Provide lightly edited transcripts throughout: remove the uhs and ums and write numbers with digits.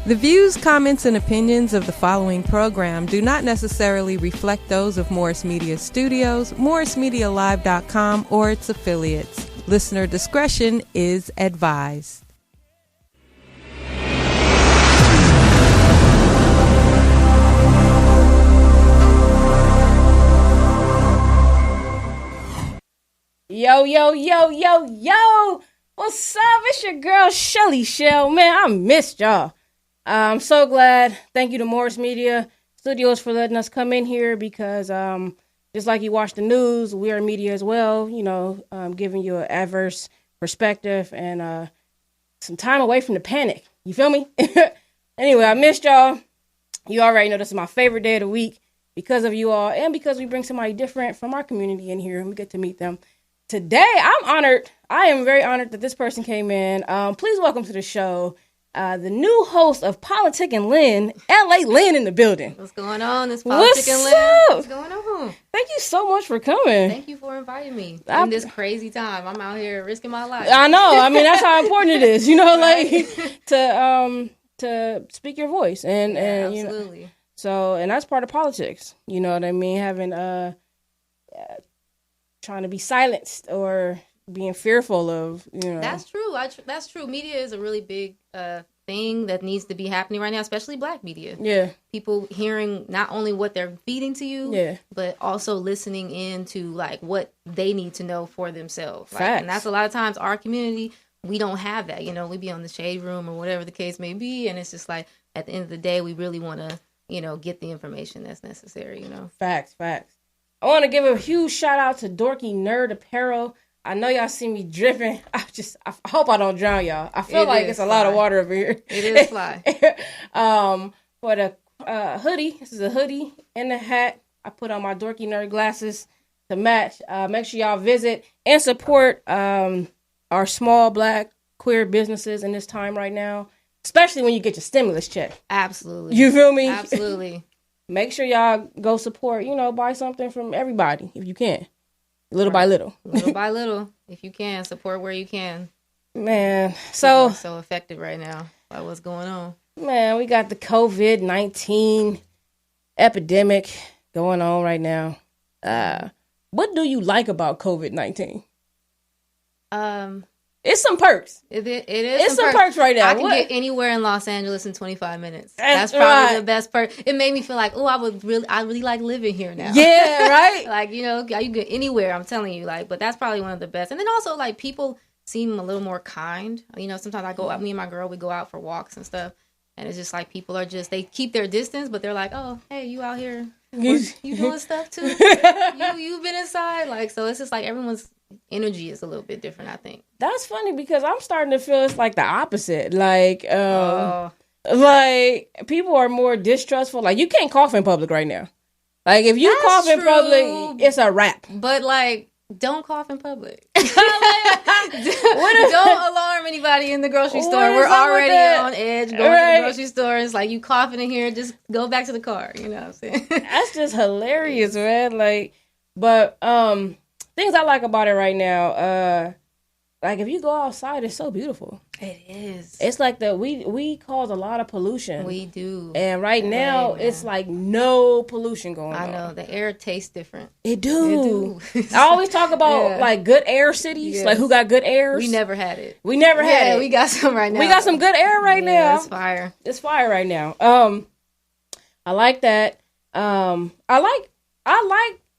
The views, comments, and opinions of the following program do not necessarily reflect those of Morris Media Studios, MorrisMediaLive.com, or its affiliates. Listener discretion is advised. Yo, yo, yo, yo, yo. What's up? It's your girl, Chelle. Man, I missed y'all. I'm so glad. Thank you to Morris Media Studios for letting us come in here because just like you watch the news, we are media as well, giving you an adverse perspective and some time away from the panic. You feel me? Anyway, I missed y'all. You already know this is my favorite day of the week because of you all and because we bring somebody different from our community in here and we get to meet them. Today, I'm honored. I am very honored that this person came in. Please welcome to the show the new host of Politic and Lynn, L.A. Lynn in the building. What's going on? It's Politic and Lynn. What's going on? Thank you so much for coming. Thank you for inviting me in this crazy time. I'm out here risking my life. I know. I mean, that's how important it is, right? to speak your voice and absolutely. And that's part of politics. You know what I mean? Having trying to be silenced or being fearful of, That's true. That's true. Media is a really big thing that needs to be happening right now, especially Black media. Yeah. People hearing not only what they're feeding to you, but also listening into like what they need to know for themselves. And that's a lot of times our community, we don't have that. We be on the shade room or whatever the case may be, and it's just like at the end of the day, we really want to, get the information that's necessary. Facts. I want to give a huge shout out to Dorky Nerd Apparel. I know y'all see me dripping. I hope I don't drown y'all. I feel like it's a lot of water over here. It is fly. For the hoodie, this is a hoodie and a hat. I put on my Dorky Nerd glasses to match. Make sure y'all visit and support our small Black queer businesses in this time right now, especially when you get your stimulus check. Absolutely. You feel me? Absolutely. Make sure y'all go support, buy something from everybody if you can. Little by little. Little by little. If you can, support where you can. Man, so affected right now by what's going on. Man, we got the COVID-19 epidemic going on right now. What do you like about COVID-19? It's some perks. It is. It's some perks right now. I can get anywhere in Los Angeles in 25 minutes. That's probably the best perk. It made me feel like, I really like living here now. Yeah, right. You can get anywhere. I'm telling you, but that's probably one of the best. And then also, people seem a little more kind. Sometimes I go out. Me and my girl, we go out for walks and stuff, and it's just like people are they keep their distance, but they're like, oh, hey, you out here? You doing stuff too? You've been inside, so it's just like everyone's energy is a little bit different, I think. That's funny because I'm starting to feel it's like the opposite. People are more distrustful. You can't cough in public right now. If you cough in public, it's a wrap. But don't cough in public. Don't alarm anybody in the grocery store. We're already on edge going to the grocery store. It's like you coughing in here, just go back to the car. You know what I'm saying? That's just hilarious, man. Things I like about it right now, if you go outside, it's so beautiful. It is. It's like we cause a lot of pollution. We do. And right now, it's no pollution going on. I know. The air tastes different. It do. I always talk about, good air cities, who got good airs. We never had it. We never had it. Yeah, we got some right now. We got some good air right now. It's fire. It's fire right now. I like that. I like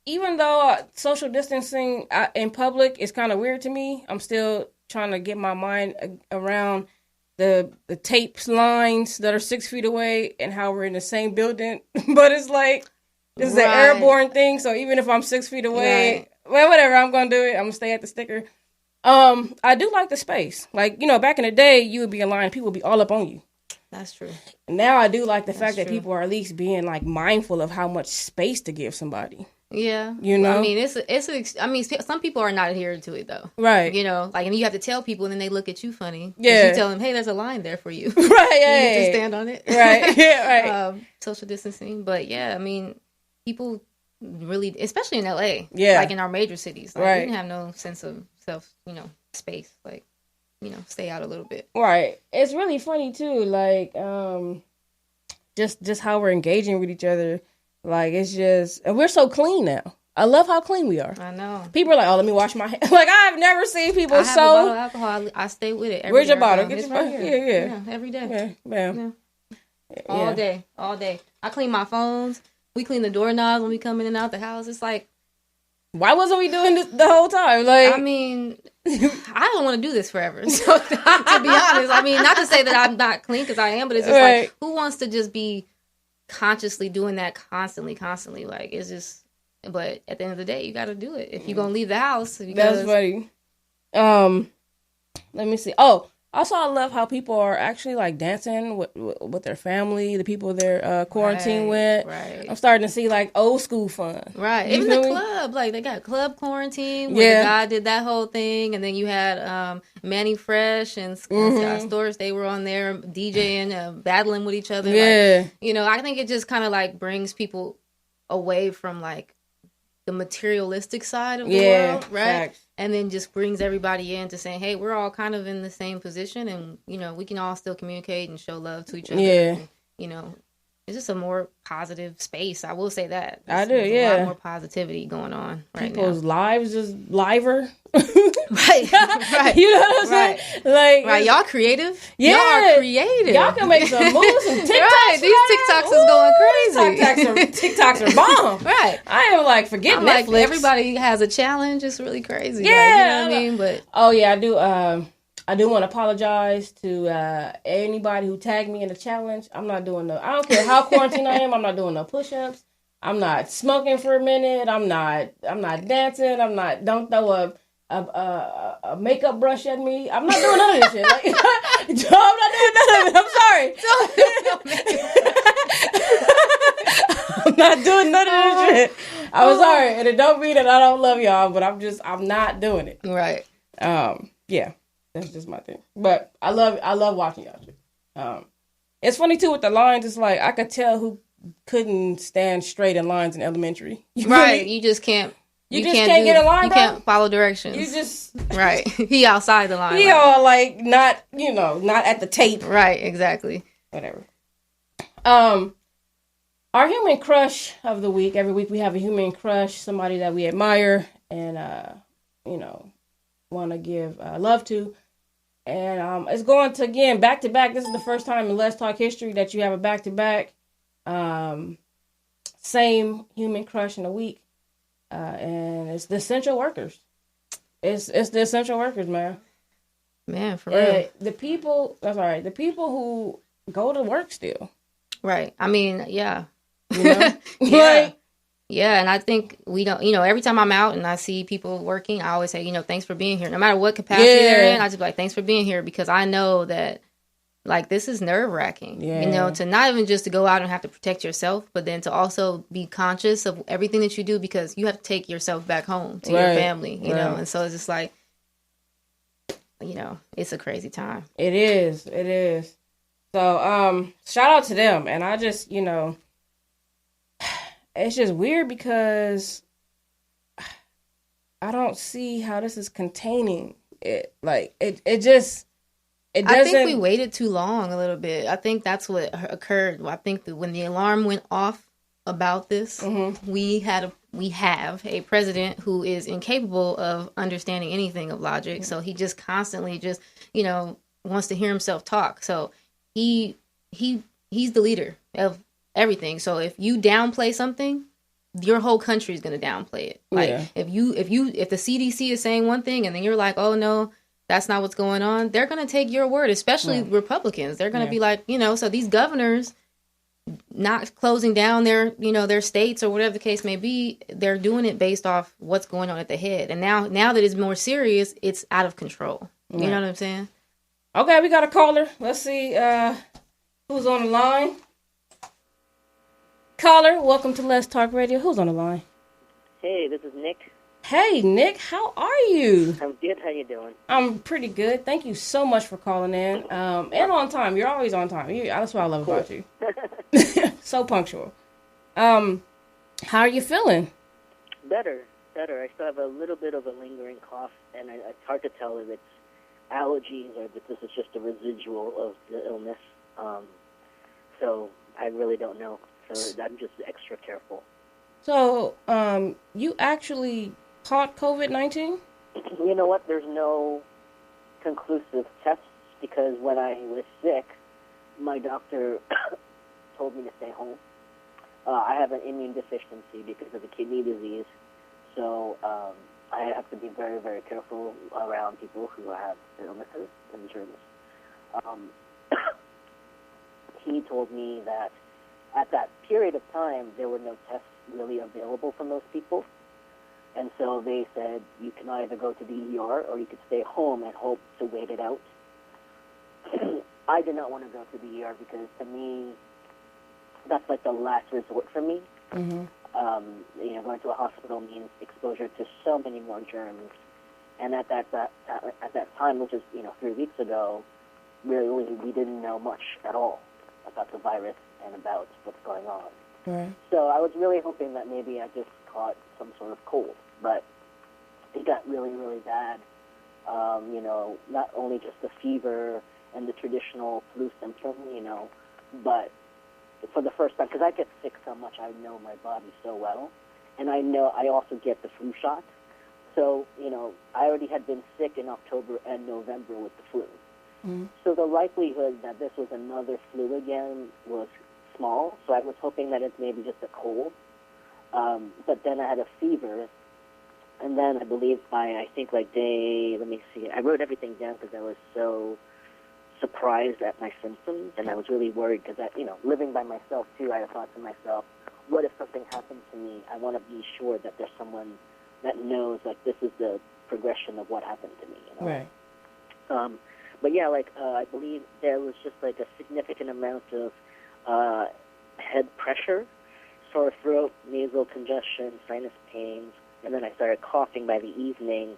even though social distancing in public is kind of weird to me, I'm still trying to get my mind around the tape lines that are 6 feet away and how we're in the same building. But it's this is an airborne thing. So even if I'm 6 feet away, well, whatever, I'm going to do it. I'm going to stay at the sticker. I do like the space. Back in the day, you would be in line, people would be all up on you. That's true. Now I do like the fact that people are at least being mindful of how much space to give somebody. Yeah. I mean, some people are not adhering to it though. Right. And you have to tell people and then they look at you funny. Yeah. You tell them, hey, there's a line there for you. Right. You need to stand on it. Right. Yeah. Right. Social distancing. But yeah, I mean, people really, especially in LA. Yeah. In our major cities. We didn't have no sense of self, space. stay out a little bit. Right. It's really funny too. Like, just how we're engaging with each other. Like, it's just, and we're so clean now. I love how clean we are. I know. People are like, oh, let me wash my hands. Like, I've never seen people I have a bottle of alcohol. I stay with it. Where's your bottle? Get your right bottle. here. Yeah. Every day. Yeah. All day. I clean my phones. We clean the doorknobs when we come in and out the house. It's like, why wasn't we doing this the whole time? Like, I mean, I don't want to do this forever. So, to be honest, I mean, not to say that I'm not clean, because I am, but it's just like, who wants to just be consciously doing that constantly? Like, it's just, but at the end of the day, you got to do it if you're going to leave the house. That's funny. Let me see. Oh, also, I love how people are actually like dancing with their family, the people they're quarantined with. Right. I'm starting to see like old school fun. Right. Even the club, like they got club quarantine where the guy did that whole thing, and then you had Manny Fresh and Scott Storch. They were on there DJing, battling with each other. Yeah. Like, I think it just kind of like brings people away from like the materialistic side of the world, right? Facts. And then just brings everybody into saying, hey, we're all kind of in the same position, and we can all still communicate and show love to each other. Yeah. And, it's just a more positive space. I will say that. There's a lot more positivity going on right People's now. lives is liver. Right. You know what I'm saying? Like, right. Y'all creative? Yeah. Y'all are creative. Y'all can make some moves and TikToks. Right. These TikToks is going crazy. TikToks are bomb. Right. I am like, forget Netflix. Like, everybody has a challenge. It's really crazy. Yeah. Like, you know what I mean? But oh yeah, I do want to apologize to anybody who tagged me in the challenge. I don't care how quarantined I am. I'm not doing no push-ups. I'm not smoking for a minute. I'm not dancing. Don't throw a makeup brush at me. I'm not doing none of this shit. Like, I'm not doing none of it. I'm sorry. I'm not doing none of this shit. I'm sorry. And it don't mean that I don't love y'all, but I'm not doing it. Right. Yeah. That's just my thing. But I love watching y'all. It's funny too with the lines. It's like I could tell who couldn't stand straight in lines in elementary. Right. You just can't. You just can't get a line. You can't follow directions. You just right. He outside the line. He all like not at the tape. Right. Exactly. Whatever. Our human crush of the week. Every week we have a human crush, somebody that we admire and want to give love to. And it's going to, again, back-to-back. This is the first time in LesTalk history that you have a back-to-back same human crush in a week. And it's the essential workers. It's the essential workers, man. Man, for real. The people who go to work still. Right. I mean, yeah. Yeah. Like, yeah, and I think we don't, every time I'm out and I see people working, I always say, thanks for being here. No matter what capacity they're in, I just be like, thanks for being here, because I know that, like, this is nerve-wracking, to not even just to go out and have to protect yourself, but then to also be conscious of everything that you do, because you have to take yourself back home to your family, you know, and so it's just like, it's a crazy time. It is. So, shout out to them, and I just, it's just weird because I don't see how this is containing it. Like, it doesn't. I think we waited too long a little bit. I think that's what occurred. I think that when the alarm went off about this, we have a president who is incapable of understanding anything of logic. So he just constantly wants to hear himself talk. So he's the leader of everything. So if you downplay something, your whole country is going to downplay it. Like if the CDC is saying one thing and then you're like, oh no, that's not what's going on, they're going to take your word, especially Republicans. They're going to be like, so these governors not closing down their states or whatever the case may be, they're doing it based off what's going on at the head. And now that it's more serious, it's out of control. You know what I'm saying? Okay, we got a caller. Let's see who's on the line. Caller, welcome to LesTalk Radio. Who's on the line? Hey, this is Nick. Hey, Nick, how are you? I'm good. How you doing? I'm pretty good. Thank you so much for calling in. And on time. You're always on time. That's what I love about you. So punctual. How are you feeling? Better. I still have a little bit of a lingering cough, and it's hard to tell if it's allergies or that this is just a residual of the illness. So I really don't know. So I'm just extra careful. So, you actually caught COVID-19? You know what? There's no conclusive tests because when I was sick, my doctor told me to stay home. I have an immune deficiency because of the kidney disease, so I have to be very, very careful around people who have illnesses and germs. He told me that at that period of time, there were no tests really available from those people. And so they said you can either go to the ER or you could stay home and hope to wait it out. I did not want to go to the ER because to me, that's like the last resort for me. Mm-hmm. Going to a hospital means exposure to so many more germs. And at that time, which is 3 weeks ago, really we didn't know much at all about the virus and about what's going on. Right. So I was really hoping that maybe I just caught some sort of cold, but it got really, really bad. Not only just the fever and the traditional flu symptom, but for the first time, because I get sick so much, I know my body so well, and I know I also get the flu shot. So, I already had been sick in October and November with the flu. Mm-hmm. So the likelihood that this was another flu again was small, so I was hoping that it's maybe just a cold. But then I had a fever, and then I believe by, I wrote everything down because I was so surprised at my symptoms, and I was really worried because, living by myself too, I thought to myself, what if something happened to me? I want to be sure that there's someone that knows, like, this is the progression of what happened to me, Right. But yeah, I believe there was just like a significant amount of head pressure, sore throat, nasal congestion, sinus pains, and then I started coughing by the evening,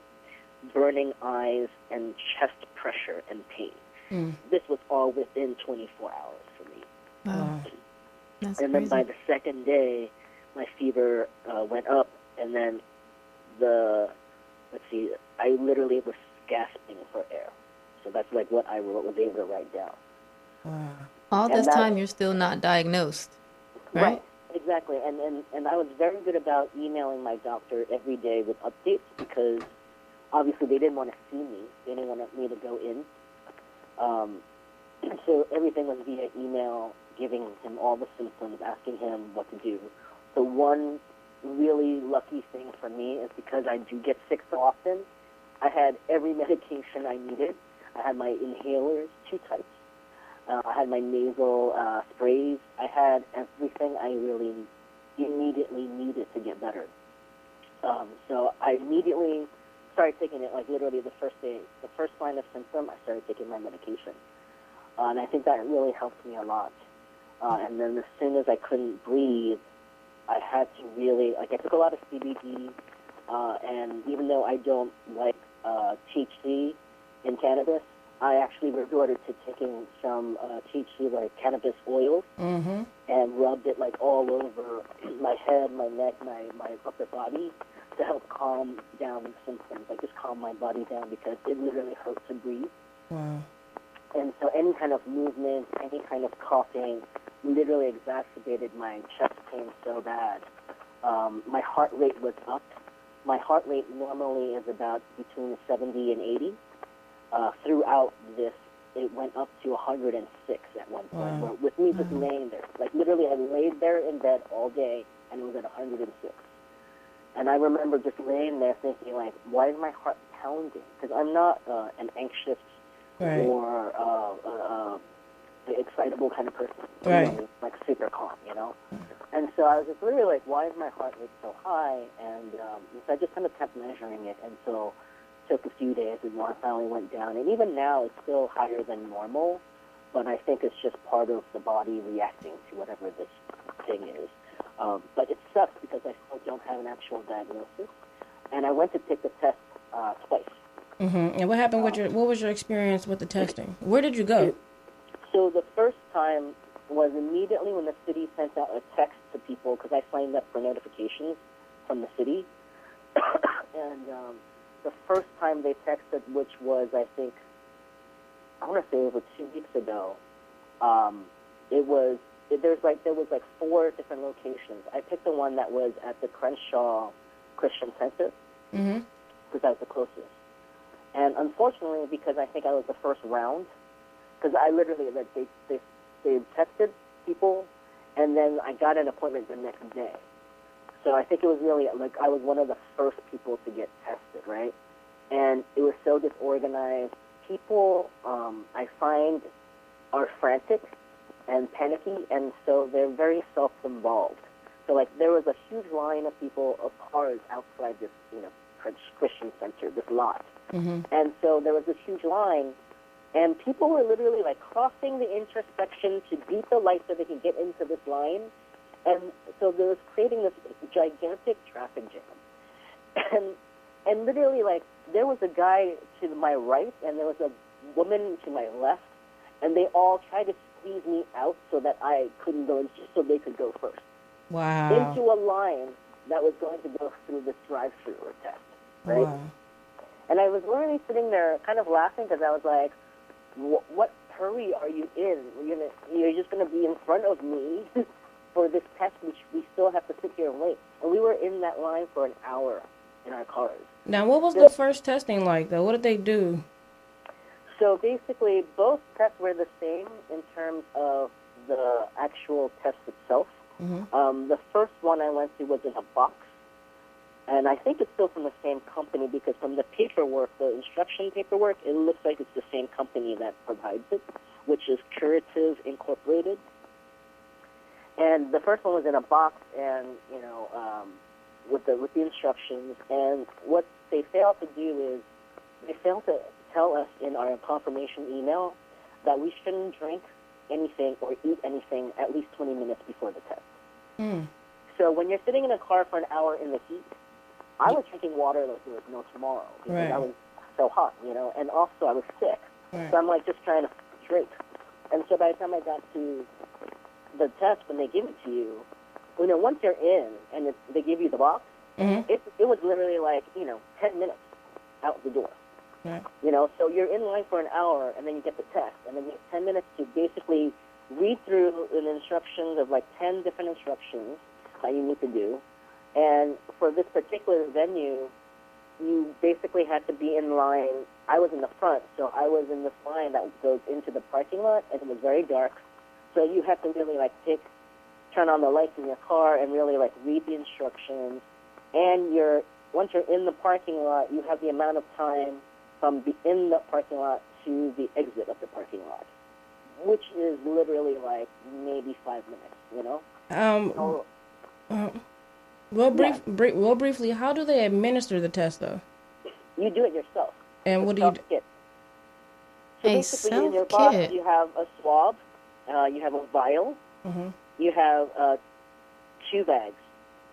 burning eyes, and chest pressure and pain. Mm. This was all within 24 hours for me. Wow. That's And then crazy. by the second day, my fever went up, and then I literally was gasping for air. So that's like what I was able to write down. Wow. All And this that- time, you're still not diagnosed, right? Exactly. And I was very good about emailing my doctor every day with updates because obviously they didn't want to see me. They didn't want me to go in. So everything was via email, giving him all the symptoms, asking him what to do. The one really lucky thing for me is because I do get sick so often, I had every medication I needed. I had my inhalers, 2 types. I had my nasal sprays. I had everything I really immediately needed to get better. So I immediately started taking it, like literally the first day, the first sign of symptom, I started taking my medication. And I think that really helped me a lot. And then as soon as I couldn't breathe, I had to really, I took a lot of CBD, and even though I don't like THC in cannabis, I actually resorted to taking some THC, like cannabis oil, Mm-hmm. and rubbed it all over my head, my neck, my upper body to help calm down the symptoms, just calm my body down because it literally hurt to breathe. Wow. And so any kind of movement, any kind of coughing literally exacerbated my chest pain so bad. My heart rate was up. My heart rate normally is about between 70 and 80. Throughout this, it went up to 106 at one point, Wow. where with me just laying there. Literally, I laid there in bed all day, and it was at 106. And I remember just laying there thinking, why is my heart pounding? Because I'm not an anxious Right. or excitable kind of person. Right. Super calm, And so I was just literally why is my heart rate so high? And so I just kind of kept measuring it until it took a few days, and I finally went down. And even now, it's still higher than normal, but I think it's just part of the body reacting to whatever this thing is. But it sucks because I still don't have an actual diagnosis. And I went to take the test twice. Mm-hmm. And what happened with what was your experience with the testing? Where did you go? So the first time was immediately when the city sent out a text to people, because I signed up for notifications from the city. And the first time they texted, which was, I think, I want to say over 2 weeks ago. There was like 4 different locations. I picked the one that was at the Crenshaw Christian Center because that was the closest. And unfortunately, because I think I was the first round, because I literally like they tested people, and then I got an appointment the next day. So I think it was really like I was one of the first people to get tested, right? And it was so disorganized. People, I find, are frantic and panicky, and so they're very self-involved. So, like, there was a huge line of people, of cars outside this, Christian center, this lot. And so there was this huge line, and people were literally, like, crossing the intersection to beat the light so they could get into this line. And so there was creating this gigantic traffic jam. And literally, like, there was a guy to my right, and there was a woman to my left, and they all tried to squeeze me out so that I couldn't go in, just so they could go first. Wow. Into a line that was going to go through this drive-through or test, right? Wow. And I was literally sitting there kind of laughing because I was like, what hurry are you in? You're just going to be in front of me for this test, which we still have to sit here and wait. And we were in that line for an hour in our cars. Now, what was the first testing like, though? What did they do? So basically, both tests were the same in terms of the actual test itself. The first one I went to was in a box, and I think it's still from the same company because from the paperwork, the instruction paperwork, it looks like it's the same company that provides it, which is Curative Incorporated. And the first one was in a box, and with the instructions. And what they failed to do is they failed to tell us in our confirmation email that we shouldn't drink anything or eat anything at least 20 minutes before the test. So when you're sitting in a car for an hour in the heat, I was drinking water like there was no tomorrow because I was so hot, and also I was sick. So I'm like just trying to drink. And so by the time I got to the test, when they give it to you, once you're in and they give you the box, it was literally like, 10 minutes out the door. So you're in line for an hour, and then you get the test, and then you have 10 minutes to basically read through the instructions of like 10 different instructions that you need to do. And for this particular venue, you basically had to be in line. I was in the front, so I was in this line that goes into the parking lot, and it was very dark. So you have to really like turn on the lights in your car and really like read the instructions. And once you're in the parking lot, you have the amount of time from in the parking lot to the exit of the parking lot, which is literally like maybe 5 minutes, Real briefly, how do they administer the test, though? You do it yourself. And what do you do? So basically, in your box, you have a swab, you have a vial, you have 2 bags.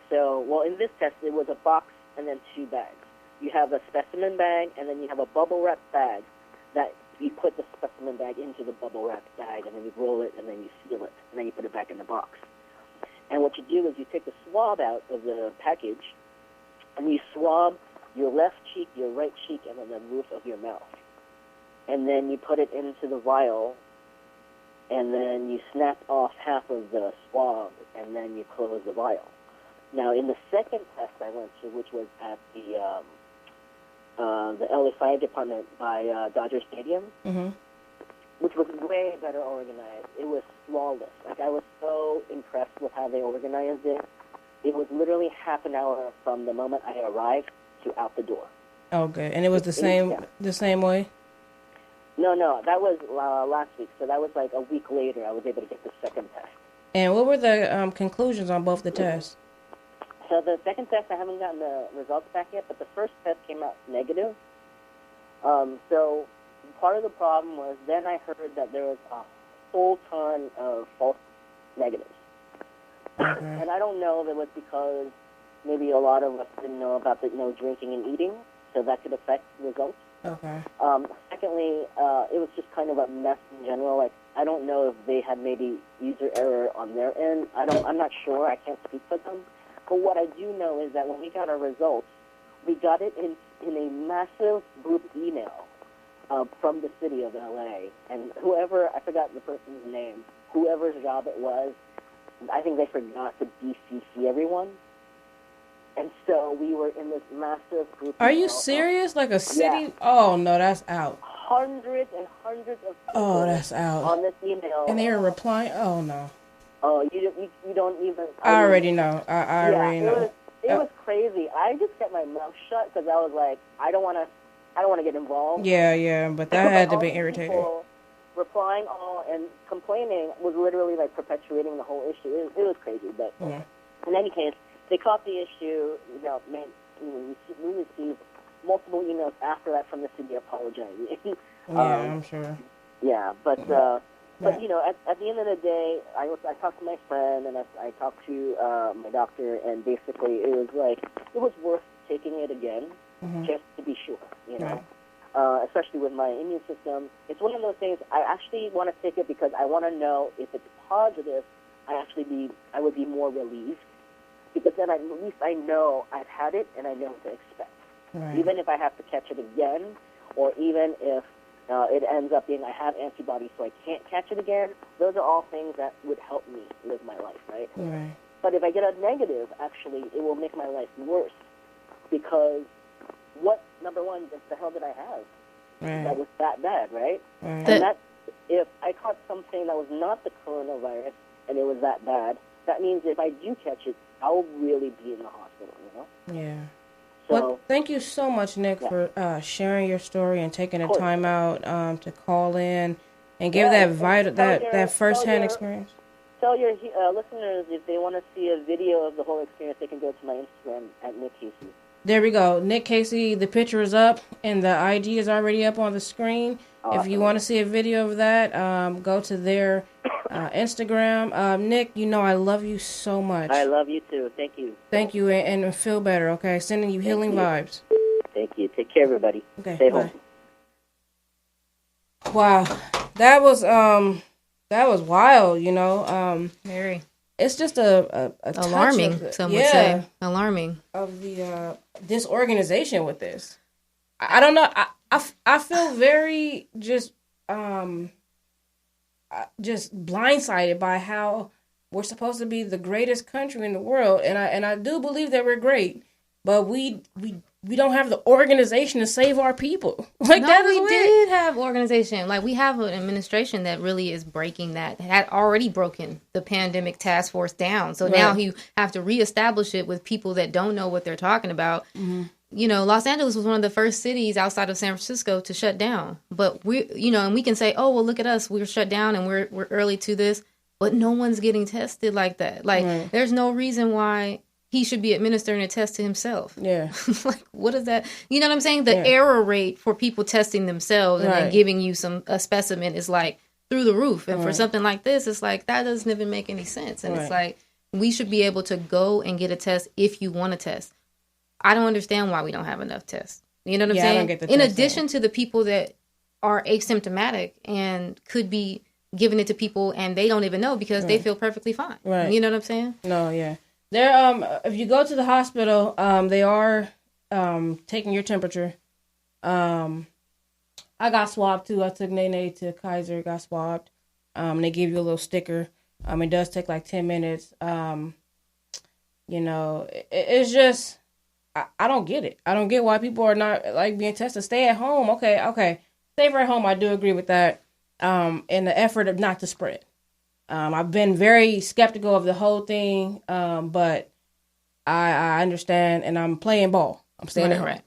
So, in this test, it was a box and then 2 bags. You have a specimen bag, and then you have a bubble wrap bag that you put the specimen bag into the bubble wrap bag, and then you roll it, and then you seal it, and then you put it back in the box. And what you do is you take the swab out of the package, and you swab your left cheek, your right cheek, and then the roof of your mouth. And then you put it into the vial, and then you snap off half of the swab, and then you close the vial. Now, in the second test I went to, which was at the LA Fire Department by Dodger Stadium, which was way better organized. It was flawless. Like, I was so impressed with how they organized it. It was literally half an hour from the moment I arrived to out the door. Okay, and it was the same way? No, that was last week. So that was like a week later I was able to get the second test. And what were the conclusions on both the tests? So the second test, I haven't gotten the results back yet, but the first test came out negative. So part of the problem was then I heard that there was a whole ton of false negatives. And I don't know if it was because maybe a lot of us didn't know about the drinking and eating, so that could affect results. Okay. Secondly, it was just kind of a mess in general. Like, I don't know if they had maybe user error on their end. I'm not sure. I can't speak for them. But what I do know is that when we got our results, we got it in a massive group email from the city of LA. And whoever, I forgot the person's name, whoever's job it was, I think they forgot to BCC everyone. And so we were in this massive group. Are you serious? Like a city? Yeah. Oh, no, that's out. Hundreds and hundreds of people Oh, that's out. on this email. And they were replying? Oh, no. Oh, you don't even... I already know. I already know. It was crazy. I just kept my mouth shut because I was like, I don't want to get involved. Yeah, but that had to be irritating. Replying all and complaining was literally like perpetuating the whole issue. It was crazy, but in any case, they caught the issue. We received multiple emails after that from the city apologizing. I'm sure. Yeah, but you know, at the end of the day, I talked to my friend and I talked to my doctor, and basically it was like it was worth taking it again just to be sure, you know. Especially with my immune system, it's one of those things. I actually want to take it because I want to know if it's positive. I would be more relieved because then at least I know I've had it and I know what to expect. Right. Even if I have to catch it again, or even if it ends up being I have antibodies so I can't catch it again, those are all things that would help me live my life, right? Right. But if I get a negative, actually, it will make my life worse because number one, what the hell did I have that was that bad, right? And that if I caught something that was not the coronavirus and it was that bad, that means if I do catch it, I'll really be in the hospital, you know? Yeah. So, well, thank you so much, Nick, for sharing your story and taking the time out to call in and give that first-hand experience. Tell your listeners if they want to see a video of the whole experience, they can go to my Instagram at Nick Casey. There we go. Nick Casey, the picture is up and the ID is already up on the screen. Awesome. If you want to see a video of that, go to their Instagram. Nick, you know I love you so much. I love you too. Thank you. Thank you, and feel better, okay? Sending you healing vibes. Thank you. Take care, everybody. Okay, stay home. Wow. That was wild, you know. Very. It's just a alarming, some would say. Alarming. Of the disorganization with this. I don't know. I feel very just blindsided by how we're supposed to be the greatest country in the world, and I do believe that we're great, but we don't have the organization to save our people. Like no, that we weird. Did have organization. Like we have an administration that really is breaking that. Had already broken the pandemic task force down. So now you have to reestablish it with people that don't know what they're talking about. Mm-hmm. You know, Los Angeles was one of the first cities outside of San Francisco to shut down. But and we can say, oh, well, look at us. We're shut down and we're early to this. But no one's getting tested like that. Like there's no reason why he should be administering a test to himself. Yeah. Like, what is that? You know what I'm saying? The error rate for people testing themselves and then giving you a specimen is like through the roof. And for something like this, it's like, that doesn't even make any sense. And it's like, we should be able to go and get a test if you want a test. I don't understand why we don't have enough tests. You know what I'm saying? I don't get the In addition to the people that are asymptomatic and could be giving it to people and they don't even know because they feel perfectly fine. Right. You know what I'm saying? No, yeah. They're if you go to the hospital, they are taking your temperature. I got swabbed too. I took Nene to Kaiser, got swabbed. They give you a little sticker. It does take like 10 minutes. You know, it's just I don't get it. I don't get why people are not like being tested. Stay at home. Okay. Safer at home. I do agree with that. In the effort of not to spread. I've been very skeptical of the whole thing, but I understand, and I'm playing ball. I'm staying at home,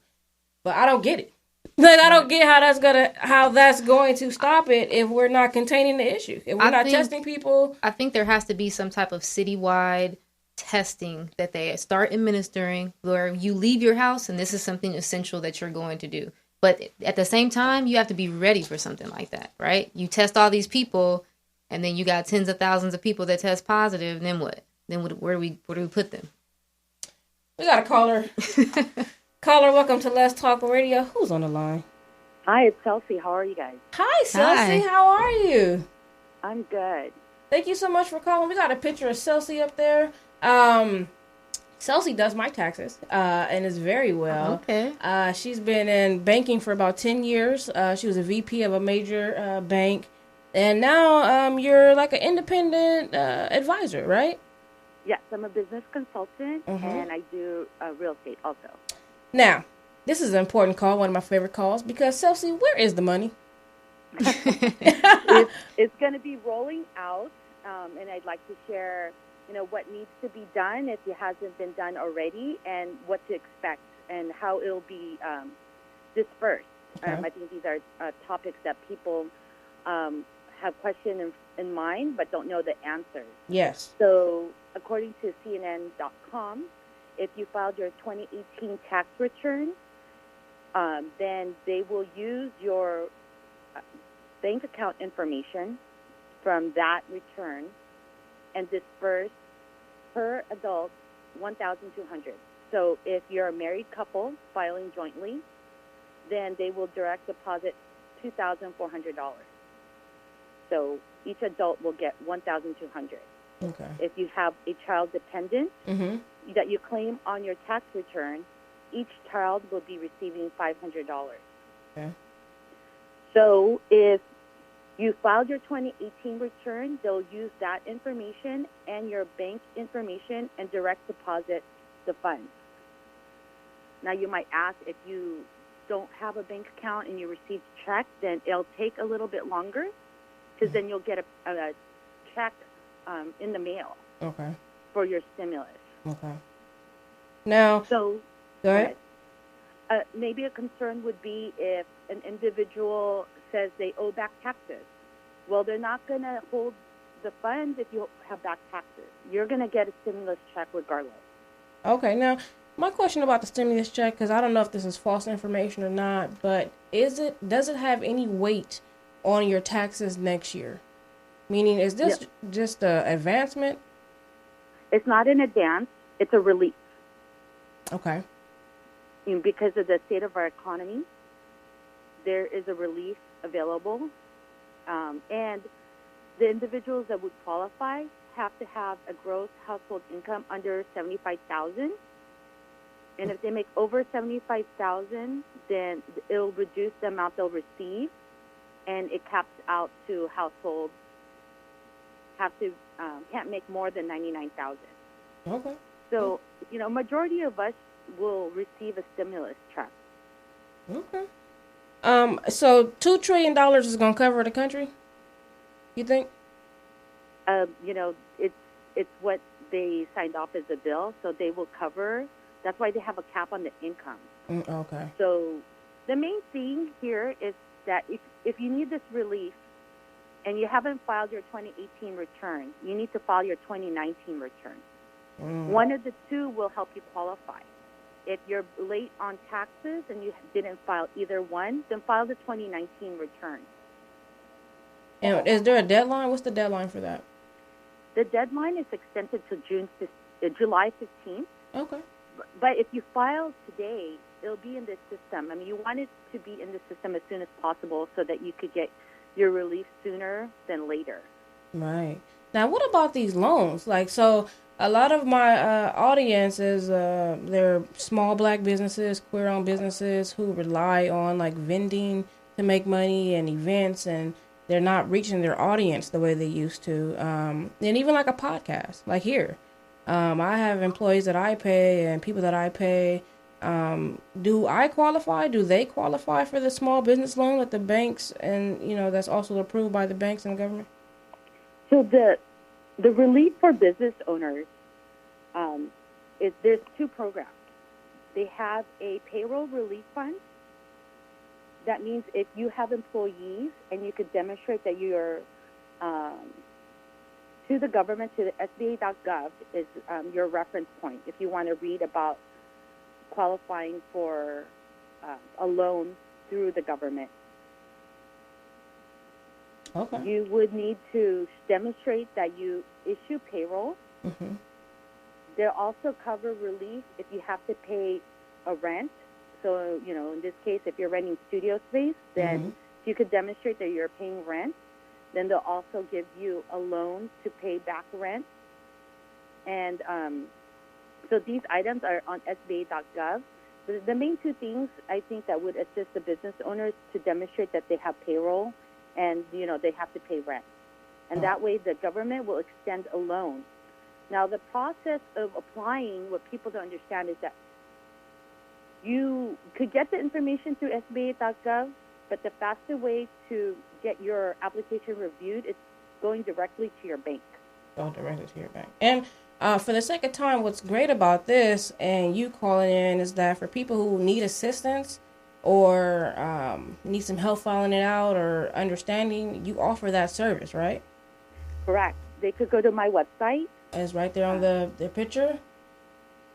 but I don't get it. Like I don't get how that's going to stop it if we're not containing the issue. If we're not testing people, I think there has to be some type of citywide testing that they start administering, where you leave your house and this is something essential that you're going to do. But at the same time, you have to be ready for something like that, right? You test all these people. And then you got tens of thousands of people that test positive. And then what? Then where do we put them? We got a caller. Caller, welcome to LesTalk Radio. Who's on the line? Hi, it's Chelsea. How are you guys? Hi, Chelsea. How are you? I'm good. Thank you so much for calling. We got a picture of Chelsea up there. Chelsea does my taxes and is very well. Okay. She's been in banking for about 10 years. She was a VP of a major bank. And now you're like an independent advisor, right? Yes, I'm a business consultant, and I do real estate also. Now, this is an important call, one of my favorite calls, because Chelsea, where is the money? It's going to be rolling out, and I'd like to share, what needs to be done if it hasn't been done already, and what to expect, and how it'll be dispersed. Okay. I think these are topics that people have questions in mind, but don't know the answers. Yes. So, according to CNN.com, if you filed your 2018 tax return, then they will use your bank account information from that return and disperse per adult $1,200. So, if you're a married couple filing jointly, then they will direct deposit $2,400. So each adult will get $1,200. Okay. If you have a child dependent Mm-hmm. that you claim on your tax return, each child will be receiving $500. Okay. So if you filed your 2018 return, they'll use that information and your bank information and direct deposit the funds. Now you might ask, if you don't have a bank account and you receive a check, then it'll take a little bit longer, because then you'll get a check in the mail Okay. for your stimulus. Okay. Now, So, go ahead. maybe a concern would be if an individual says they owe back taxes. Well, they're not going to hold the funds if you have back taxes. You're going to get a stimulus check regardless. Okay. Now, my question about the stimulus check, because I don't know if this is false information or not, but does it have any weight on your taxes next year? Meaning, is this just an advancement? It's not an advance. It's a relief. Okay. Because of the state of our economy, there is a relief available. And the individuals that would qualify have to have a gross household income under $75,000. And if they make over $75,000, then it'll reduce the amount they'll receive, and it caps out to households can't make more than $99,000. Okay. So, majority of us will receive a stimulus check. Okay. So $2 trillion is going to cover the country, you think? It's what they signed off as a bill, so they will cover. That's why they have a cap on the income. Okay. So the main thing here is that if you need this relief and you haven't filed your 2018 return, you need to file your 2019 return. One of the two will help you qualify. If you're late on taxes and you didn't file either one, then file the 2019 return. And is there a deadline? What's the deadline for that? The deadline is extended to July 15th. Okay. But if you file today, it'll be in the system. I mean, you want it to be in the system as soon as possible so that you could get your relief sooner than later. Right. Now, what about these loans? So a lot of my audience is they're small black businesses, queer-owned businesses who rely on vending to make money and events, and they're not reaching their audience the way they used to. And even a podcast, like here. I have employees that I pay and people that I pay. Do I qualify? Do they qualify for the small business loan that the banks and, that's also approved by the banks and the government? So the relief for business owners, there's two programs. They have a payroll relief fund. That means if you have employees and you could demonstrate that you're to the government, to the SBA.gov is your reference point if you want to read about qualifying for a loan through the government. Okay. You would need to demonstrate that you issue payroll. Mm-hmm. They'll also cover relief if you have to pay a rent. So, in this case, if you're renting studio space, then if you could demonstrate that you're paying rent, then they'll also give you a loan to pay back rent. And So these items are on SBA.gov. The main two things I think that would assist the business owners to demonstrate that they have payroll and, they have to pay rent. And that way the government will extend a loan. Now, the process of applying, what people don't understand is that you could get the information through SBA.gov, but the faster way to get your application reviewed is going directly to your bank. Go directly to your bank. And for the second time, what's great about this and you calling in is that for people who need assistance or need some help filing it out or understanding, you offer that service, right? Correct. They could go to my website. It's right there on the picture?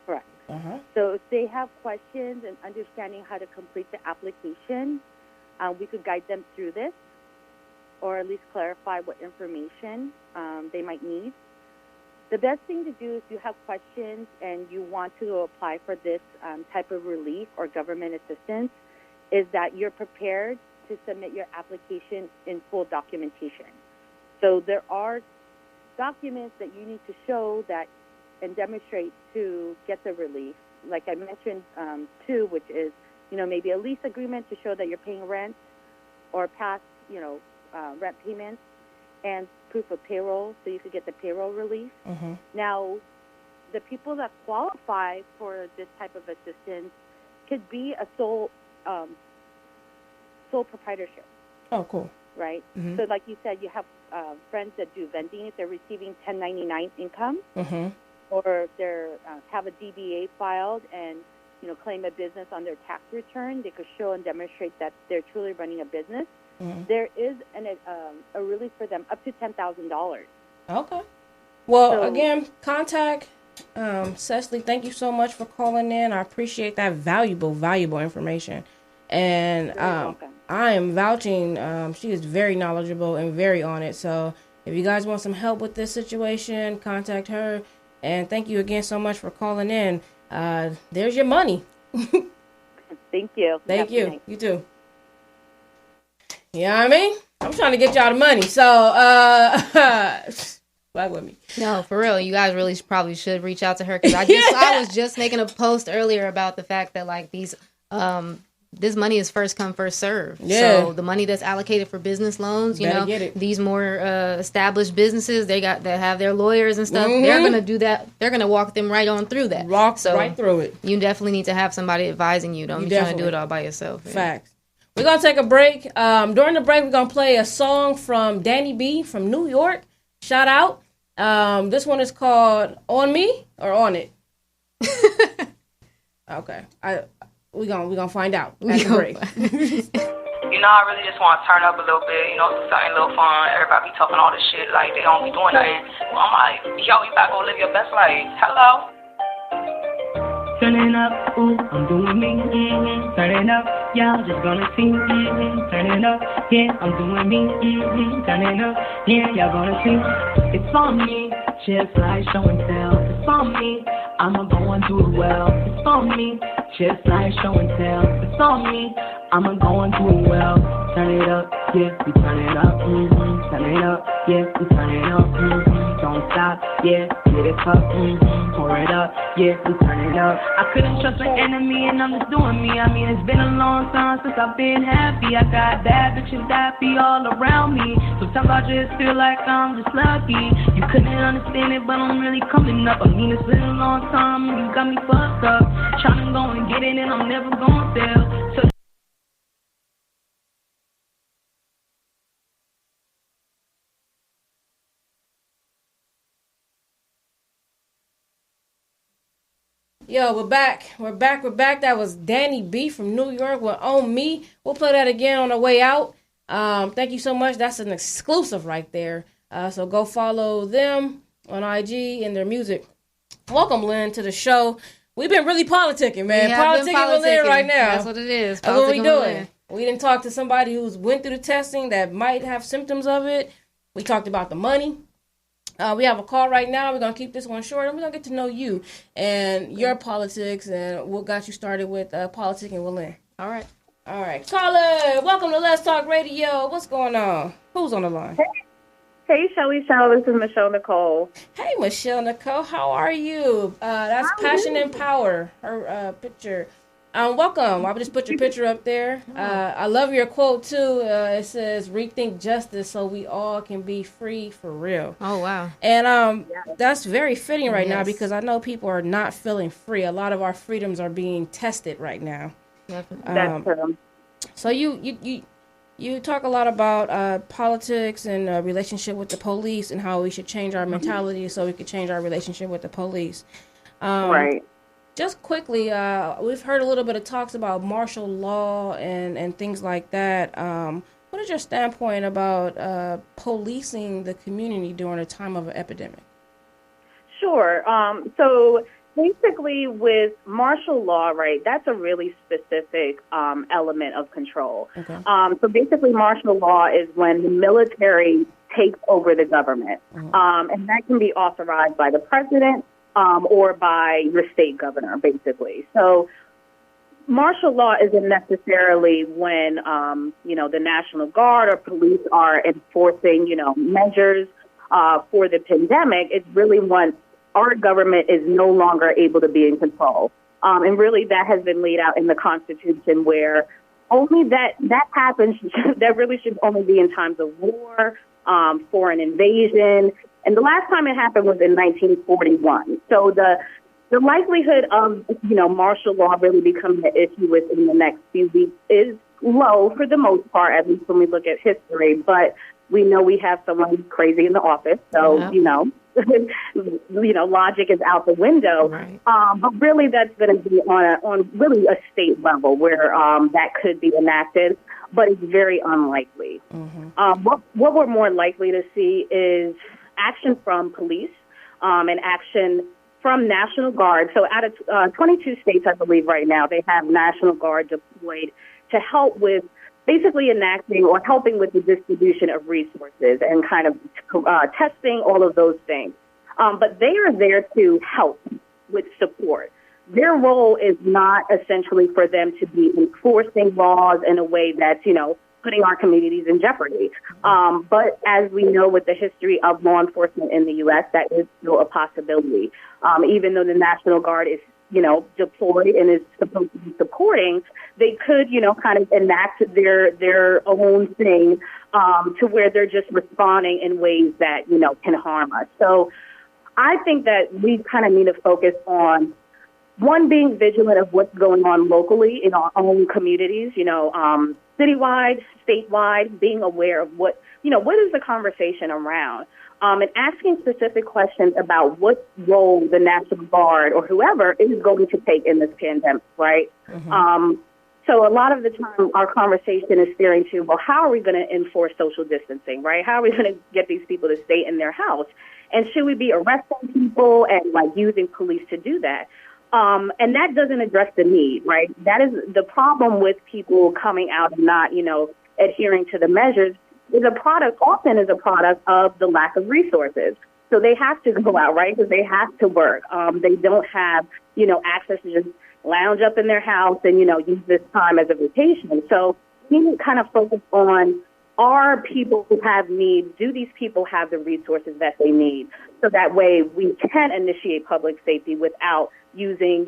Correct. Uh-huh. So if they have questions and understanding how to complete the application, we could guide them through this or at least clarify what information they might need. The best thing to do if you have questions and you want to apply for this type of relief or government assistance is that you're prepared to submit your application in full documentation. So there are documents that you need to show that and demonstrate to get the relief. Like I mentioned, two, which is, maybe a lease agreement to show that you're paying rent or past, rent payments, and proof of payroll so you could get the payroll relief. Mm-hmm. Now, the people that qualify for this type of assistance could be a sole proprietorship. Oh, cool. Right? Mm-hmm. So like you said, you have friends that do vending. If they're receiving 1099 income, mm-hmm. or they have a DBA filed and claim a business on their tax return, they could show and demonstrate that they're truly running a business. Mm-hmm. There is a relief for them up to $10,000. Okay. Well, again, contact Cecily. Thank you so much for calling in. I appreciate that valuable information. And I am vouching. She is very knowledgeable and very on it. So if you guys want some help with this situation, contact her. And thank you again so much for calling in. There's your money. Thank you. Thank you. Nice. You too. You know what I mean? I'm trying to get y'all the money. So, flag with me. No, for real. You guys really probably should reach out to her because I was just making a post earlier about the fact that like these this money is first come, first serve. Yeah. So the money that's allocated for business loans, get it. These more established businesses, that have their lawyers and stuff. Mm-hmm. They're going to do that. They're going to walk them right on through that. Right through it. You definitely need to have somebody advising you. Don't be trying to do it all by yourself. Yeah. Facts. We're going to take a break. During the break, we're going to play a song from Danny B from New York. Shout out. This one is called On Me or On It? Okay. We're gonna find out after the break. I really just want to turn up a little bit, do something a little fun. Everybody be talking all this shit like they don't be doing nothing. Well, I'm like, yo, you gotta go live your best life. Hello? Turning up, ooh, I'm doing me, turning up, y'all just gonna see, turning up, yeah, I'm doing me, turning up, yeah, y'all gonna see, it's on me, just like show and tell, it's on me, I'ma go and do it well, it's on me, just like show and tell, it's on me, I'ma go and do it well, turn it up, yeah, we turn it up, turn it up, yeah, we turn it up, don't stop, yeah, get it up, pour it up, yeah, we turn it up. I couldn't trust an enemy and I'm just doing me. I mean, it's been a long time since I've been happy. I got bad bitches that be all around me. Sometimes I just feel like I'm just lucky. You couldn't understand it, but I'm really coming up. I mean, it's been a long time and you got me fucked up. Trying to go and get it and I'm never gonna fail. So Yo, we're back. That was Danny B from New York with On Me. We'll play that again on the way out. Thank you so much. That's an exclusive right there. So go follow them on IG and their music. Welcome, Lynn, to the show. We've been really politicking, man. Politicking with Lynn right now. That's what it is. That's what we're doing. We didn't talk to somebody who's went through the testing that might have symptoms of it. We talked about the money. We have a call right now. We're going to keep this one short, and we're going to get to know you and your politics and what got you started with politicking with Lynn. All right. Caller, welcome to Let's Talk Radio. What's going on? Who's on the line? Hey, Chelley, Chelle. This is Michelle Nicole. Hey, Michelle Nicole, how are you? That's Passion and Power, her picture. Welcome. I just put your picture up there. I love your quote, too. It says, rethink justice so we all can be free for real. Oh, wow. And that's very fitting right now because I know people are not feeling free. A lot of our freedoms are being tested right now. That's true. So you talk a lot about politics and relationship with the police and how we should change our mentality so we could change our relationship with the police. Right. Just quickly, we've heard a little bit of talks about martial law and things like that. What is your standpoint about policing the community during a time of an epidemic? Sure. So basically with martial law, right, that's a really specific element of control. Okay. So basically martial law is when the military takes over the government. And that can be authorized by the president or by your state governor, basically. So martial law isn't necessarily when, the National Guard or police are enforcing, measures for the pandemic. It's really when our government is no longer able to be in control. And really that has been laid out in the Constitution where only that happens, that really should only be in times of war, foreign invasion. And the last time it happened was in 1941. So the likelihood of, martial law really becoming an issue within the next few weeks is low for the most part, at least when we look at history. But we know we have someone who's crazy in the office. So, logic is out the window. Right. But really that's going to be on really a state level where that could be enacted, but it's very unlikely. What we're more likely to see is action from police and action from National Guard. So out of 22 states, I believe right now, they have National Guard deployed to help with basically enacting or helping with the distribution of resources and kind of testing all of those things. But they are there to help with support. Their role is not essentially for them to be enforcing laws in a way that's, putting our communities in jeopardy. But as we know with the history of law enforcement in the U.S., that is still a possibility. Even though the National Guard is, deployed and is supposed to be supporting, they could, kind of enact their own thing to where they're just responding in ways that, can harm us. So I think that we kind of need to focus on, one, being vigilant of what's going on locally in our own communities, citywide, statewide, being aware of what is the conversation around, and asking specific questions about what role the National Guard or whoever is going to take in this pandemic, right? So a lot of the time our conversation is steering to, well, how are we going to enforce social distancing, right? How are we going to get these people to stay in their house? And should we be arresting people and using police to do that? And that doesn't address the need, right? That is the problem with people coming out and not, adhering to the measures often is a product of the lack of resources. So they have to go out, right? Because they have to work. They don't have, access to just lounge up in their house and, use this time as a vacation. So we need to kind of focus on, are people who have needs, do these people have the resources that they need? So that way we can initiate public safety without using,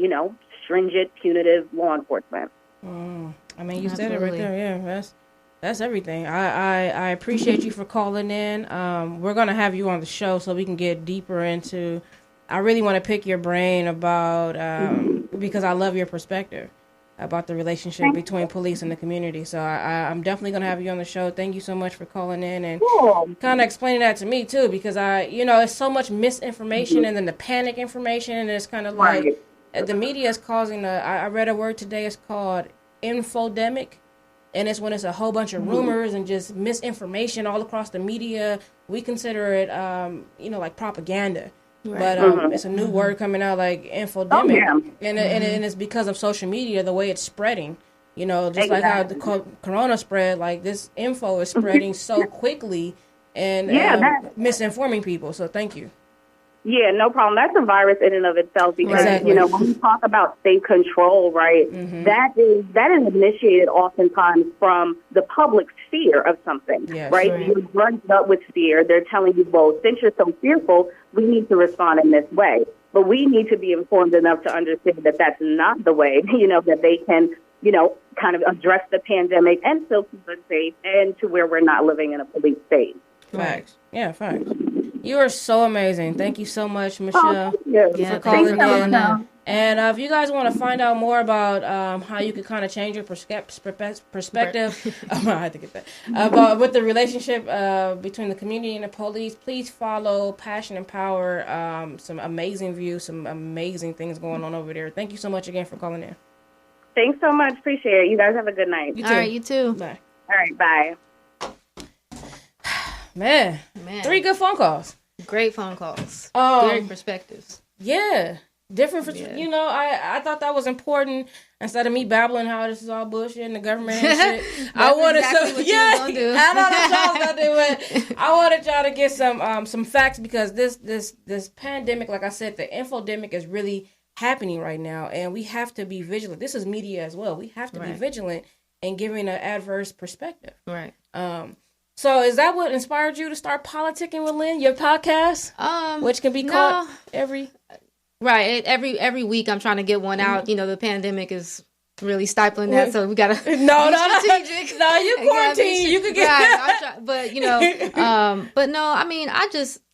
stringent, punitive law enforcement. You said it right there. Yeah, that's everything. I appreciate you for calling in. We're going to have you on the show so we can get deeper into, I really want to pick your brain about, because I love your perspective about the relationship between police and the community. So I'm definitely going to have you on the show. Thank you so much for calling in and kind of explaining that to me too, because it's so much misinformation and then the panic information, and it's kind of like the media is causing I read a word today, it's called infodemic, and it's when it's a whole bunch of rumors and just misinformation all across the media. We consider it, like propaganda. Right. But it's a new word coming out, like infodemic, and it's because of social media, the way it's spreading. Just like how the corona spread, like this info is spreading so quickly and misinforming people. So thank you. Yeah, no problem. That's a virus in and of itself because, Exactly. you know, when we talk about state control, right, that is initiated oftentimes from the public's fear of something, Yes, right? right. You're drugged up with fear. They're telling you, well, since you're so fearful, we need to respond in this way. But we need to be informed enough to understand that that's not the way, you know, that they can, you know, kind of address the pandemic and still keep us safe and to where we're not living in a police state. Facts. Yeah, facts. You are so amazing. Thank you so much, Michelle, Yeah, for calling thanks, in. Michelle. And if you guys want to find out more about how you could kind of change your perspective, I had to get that, about with the relationship between the community and the police, please follow Passion and Power. Some amazing views, some amazing things going on over there. Thank you so much again for calling in. Thanks so much. Appreciate it. You guys have a good night. You too. All right, you too. Bye. All right, bye. Man, 3 good phone calls. Great phone calls. Great perspectives. Yeah. Different, you know, I thought that was important. Instead of me babbling how this is all bullshit and the government and shit, I wanted exactly what you was gonna do. I know that's what I was gonna do. But I wanted y'all to get some facts because this pandemic, like I said, the infodemic is really happening right now, and we have to be vigilant. This is media as well. We have to be vigilant in giving an adverse perspective. Right. So is that what inspired you to start Politicking with Lynn, your podcast? Which can be caught every... Right. Every week I'm trying to get one out. You know, the pandemic is really stifling that, so we got to be strategic. No, you quarantine. You could get... Right. But, you know, but no, I mean,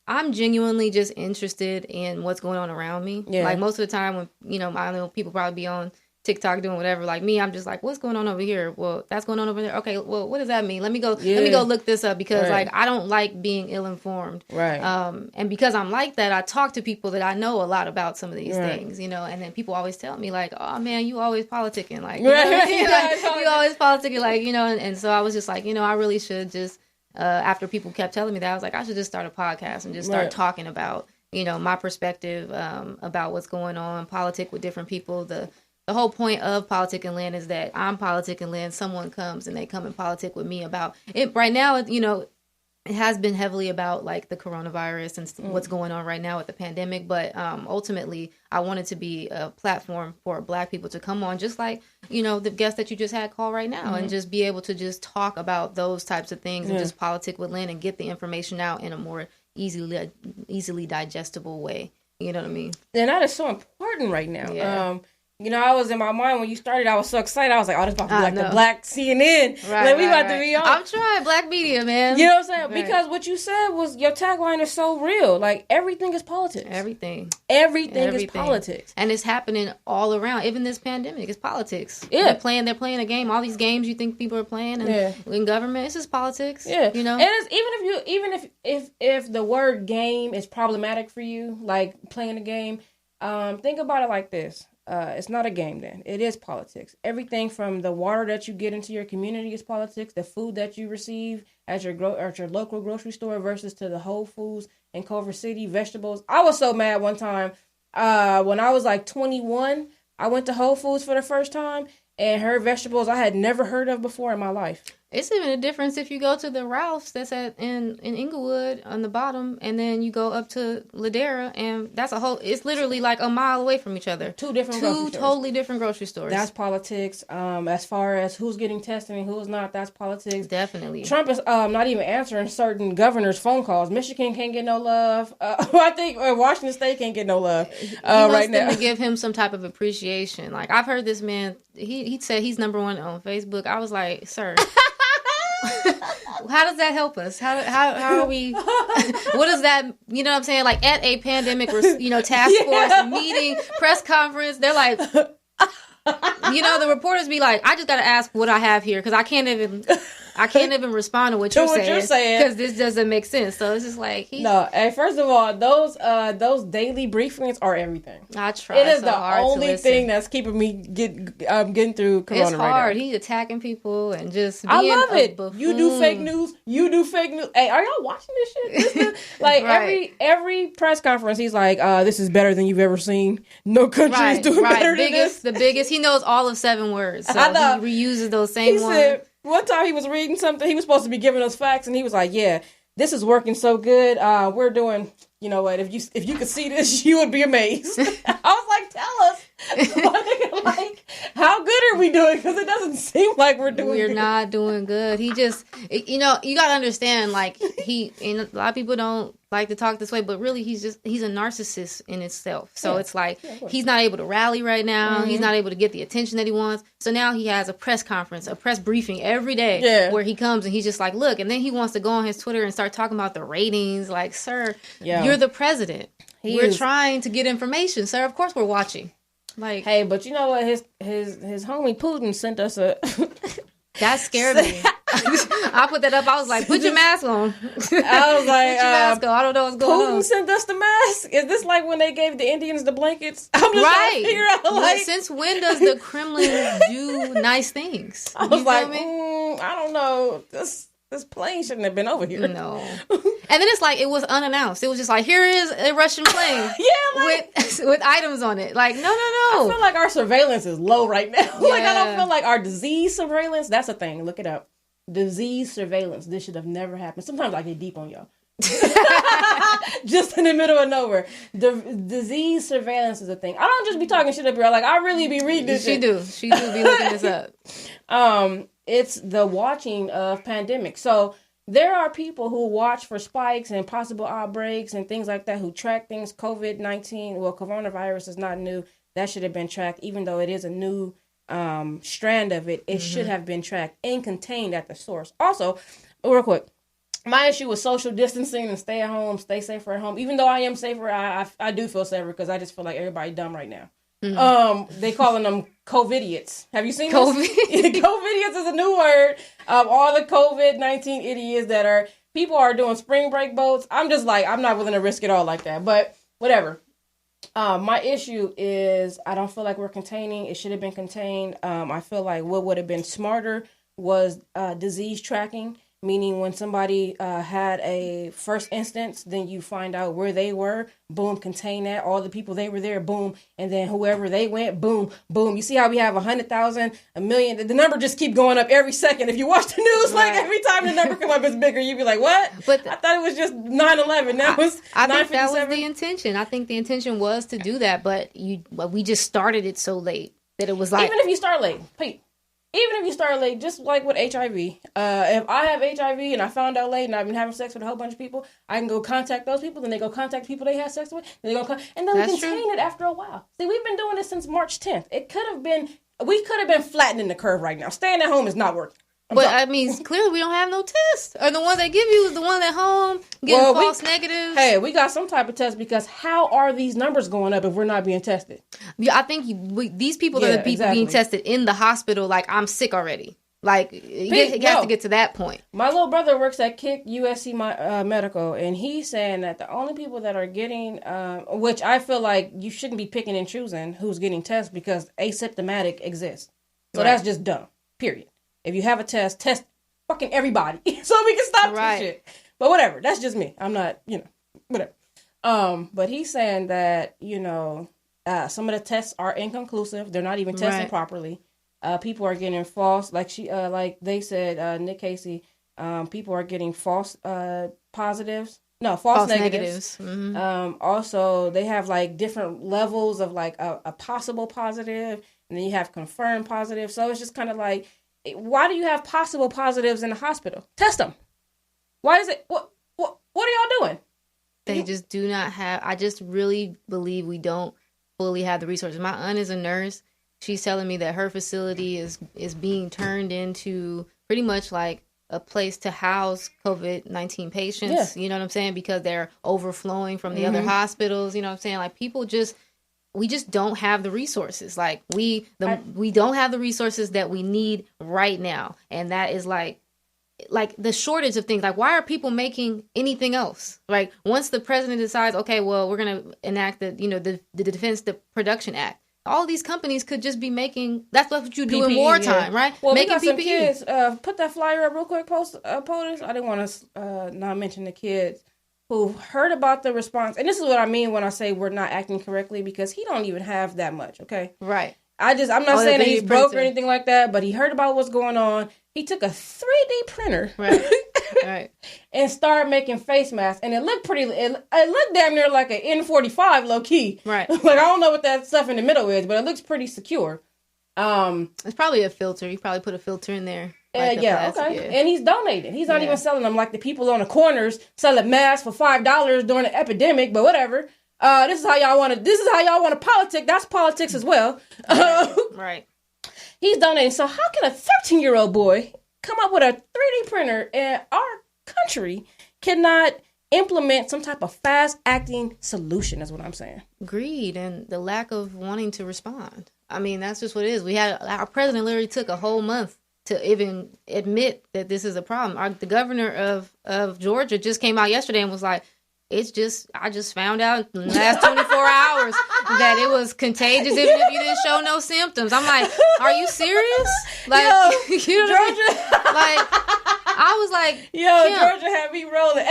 I'm genuinely just interested in what's going on around me. Yeah. Like most of the time when, you know, I know people probably be on TikTok doing whatever. Like me, I'm just like, what's going on over here? Well, that's going on over there. Okay, well, what does that mean? Let me go look this up because like I don't like being ill-informed. Right. And because I'm like that, I talk to people that I know a lot about some of these things, you know, and then people always tell me like, oh man, you always politicking. Like, you know what I mean? Like, you always politicking, like, you know, and so I was just like, you know, I really should just, after people kept telling me that, I was like, I should just start a podcast and just start talking about, you know, my perspective about what's going on, politic with different people. The whole point of Politicking Land is that I'm Politicking Land. Someone comes and they come and politic with me about it. Right now, you know, it has been heavily about like the coronavirus and what's going on right now with the pandemic. But ultimately, I wanted to be a platform for Black people to come on, just like, you know, the guest that you just had call right now, and just be able to just talk about those types of things and just politic with Lynn and get the information out in a more easily digestible way. You know what I mean? And that is so important right now. Yeah. You know, I was in my mind when you started, I was so excited. I was like, oh, this about to be like the Black CNN. Right, like, we about to be on. I'm trying Black media, man. You know what I'm saying? Right. Because what you said was, your tagline is so real. Like, everything is politics. Everything is politics. And it's happening all around. Even this pandemic, it's politics. Yeah. They're playing a game. All these games you think people are playing in government, it's just politics. Yeah. You know? And it's, if the word game is problematic for you, like playing a game, think about it like this. It's not a game then. It is politics. Everything from the water that you get into your community is politics. The food that you receive at your local grocery store versus to the Whole Foods in Culver City, vegetables. I was so mad one time when I was like 21. I went to Whole Foods for the first time and heard vegetables I had never heard of before in my life. It's even a difference if you go to the Ralph's that's in Inglewood on the bottom, and then you go up to Ladera, and it's literally like a mile away from each other. Two totally different grocery stores. That's politics. As far as who's getting tested and who's not, that's politics. Definitely. Trump is not even answering certain governors' phone calls. Michigan can't get no love. I think Washington State can't get no love right now. To give him some type of appreciation. Like, I've heard this man, he said he's #1 on Facebook. I was like, sir. How does that help us? How are we? What is that? You know what I'm saying? Like at a pandemic, task force meeting, press conference, they're like, the reporters be like, I just got to ask what I have here because I can't even respond to what you're saying because this doesn't make sense. So it's just like first of all, those daily briefings are everything. I try. It is the only thing that's keeping me getting through Corona. It's hard. Right now. He's attacking people and just. I love it. Buffoon. You do fake news. Hey, are y'all watching this shit? Like right. every press conference, he's like, "This is better than you've ever seen. No country is doing better than this." The biggest. He knows all of 7 words. So I know. He reuses those same ones. Said, one time he was reading something. He was supposed to be giving us facts, and he was like, "Yeah, this is working so good. We're doing you know what? If you could see this, you would be amazed. I was like, tell us, like, how good are we doing? Because it doesn't seem like we're doing. We're good. not doing good. He just, you gotta understand, like and a lot of people don't like to talk this way, but really he's a narcissist in itself. So it's like he's not able to rally right now. Mm-hmm. He's not able to get the attention that he wants. So now he has a press conference, a press briefing every day where he comes and he's just like, look, and then he wants to go on his Twitter and start talking about the ratings. Like, sir, you're the president. We're trying to get information, sir. Of course we're watching. Like, hey, but you know what? His homie Putin sent us a. That scared me. I put that up. I was like, put your mask on. I was like, put your mask on. I don't know what's going on. Putin sent us the mask. Is this like when they gave the Indians the blankets? I'm just trying to figure out, like, since when does the Kremlin do nice things? I was like, I don't know. This plane shouldn't have been over here. No. And then it's like, it was unannounced. It was just like, here is a Russian plane with items on it. Like, no. I feel like our surveillance is low right now. Yeah. Like, I don't feel like our disease surveillance, that's a thing. Look it up. Disease surveillance. This should have never happened. Sometimes I get deep on y'all. Just in the middle of nowhere. The disease surveillance is a thing. I don't just be talking shit up here. Like, I really be reading this shit. She do be looking this up. It's the watching of pandemics. So there are people who watch for spikes and possible outbreaks and things like that, who track things. COVID-19, well, coronavirus is not new. That should have been tracked, even though it is a new strand of it. It should have been tracked and contained at the source. Also, real quick, my issue with social distancing and stay at home, stay safer at home. Even though I am safer, I do feel safer because I just feel like everybody's dumb right now. Mm-hmm. They calling them COVIDiots. Have you seen this? COVIDiots is a new word. All the COVID-19 idiots people are doing spring break boats. I'm just like, I'm not willing to risk it all like that. But whatever. My issue is I don't feel like we're containing. It should have been contained. I feel like what would have been smarter was disease tracking. Meaning when somebody had a first instance, then you find out where they were, boom, contain that. All the people they were there, boom. And then whoever they went, boom, boom. You see how we have 100,000, 1 million. The number just keep going up every second. If you watch the news, like every time the number come up is bigger, you'd be like, what? But I thought it was just 9/11. Now it's 9/57. I think that was the intention. I think the intention was to do that, but we just started it so late that it was like. Even if you start late, Pete. Even if you start late, just like with HIV, if I have HIV and I found out late and I've been having sex with a whole bunch of people, I can go contact those people, then they go contact people they had sex with, and they go and then we contain it after a while. See, we've been doing this since March 10th. We could have been flattening the curve right now. Staying at home is not working. But I mean, clearly we don't have no tests. Or the ones they give you is the one at home getting false negatives. Hey, we got some type of test because how are these numbers going up if we're not being tested? Yeah, I think these people are the people being tested in the hospital. Like, I'm sick already. Like, it has to get to that point. My little brother works at KIC USC Medical, and he's saying that the only people that are getting, which I feel like you shouldn't be picking and choosing who's getting tests because asymptomatic exists. So that's just dumb. Period. If you have a test fucking everybody so we can stop this shit. But whatever, that's just me. I'm not, whatever. But he's saying that, some of the tests are inconclusive. They're not even testing properly. People are getting false, like they said, Nick Casey, people are getting false positives. No, false negatives. Mm-hmm. Also, they have like different levels of like a possible positive, and then you have confirmed positive. So it's just kind of like, why do you have possible positives in the hospital? Test them. Why is it? What are y'all doing? They just do not have. I just really believe we don't fully have the resources. My aunt is a nurse. She's telling me that her facility is being turned into pretty much like a place to house COVID-19 patients. Yeah. You know what I'm saying? Because they're overflowing from the other hospitals. You know what I'm saying? Like, we just don't have the resources. Like, we don't have the resources that we need right now. And that is like the shortage of things. Like, why are people making anything else? Like, once the president decides, okay, well, we're going to enact the Defense Production Act. All these companies could just be making. That's what you do PPE, in wartime, right? Well, making we got PPE. Some kids. Put that flyer up real quick. POTUS. I didn't want to not mention the kids who heard about the response. And this is what I mean when I say we're not acting correctly, because he don't even have that much. Okay, right. I'm not saying that he's broke or anything like that, but he heard about what's going on. He took a 3D printer, right? Right. And started making face masks. And it looked pretty, it looked damn near like an N45 low key. Right. Like, I don't know what that stuff in the middle is, but it looks pretty secure. It's probably a filter. You probably put a filter in there. Like Okay. Yeah. And he's donating. He's not even selling them like the people on the corners selling masks for $5 during the epidemic, but whatever. This is how y'all want to politic. That's politics as well. Right. He's donating. So how can a 13-year-old boy come up with a 3D printer and our country cannot implement some type of fast-acting solution, is what I'm saying. Greed and the lack of wanting to respond. I mean, that's just what it is. Our president literally took a whole month to even admit that this is a problem. The governor of Georgia just came out yesterday and was like, I just found out in the last 24 hours that it was contagious even if you didn't show no symptoms. I'm like, are you serious? Like, you know Georgia. Like, I was like, Georgia had me rolling.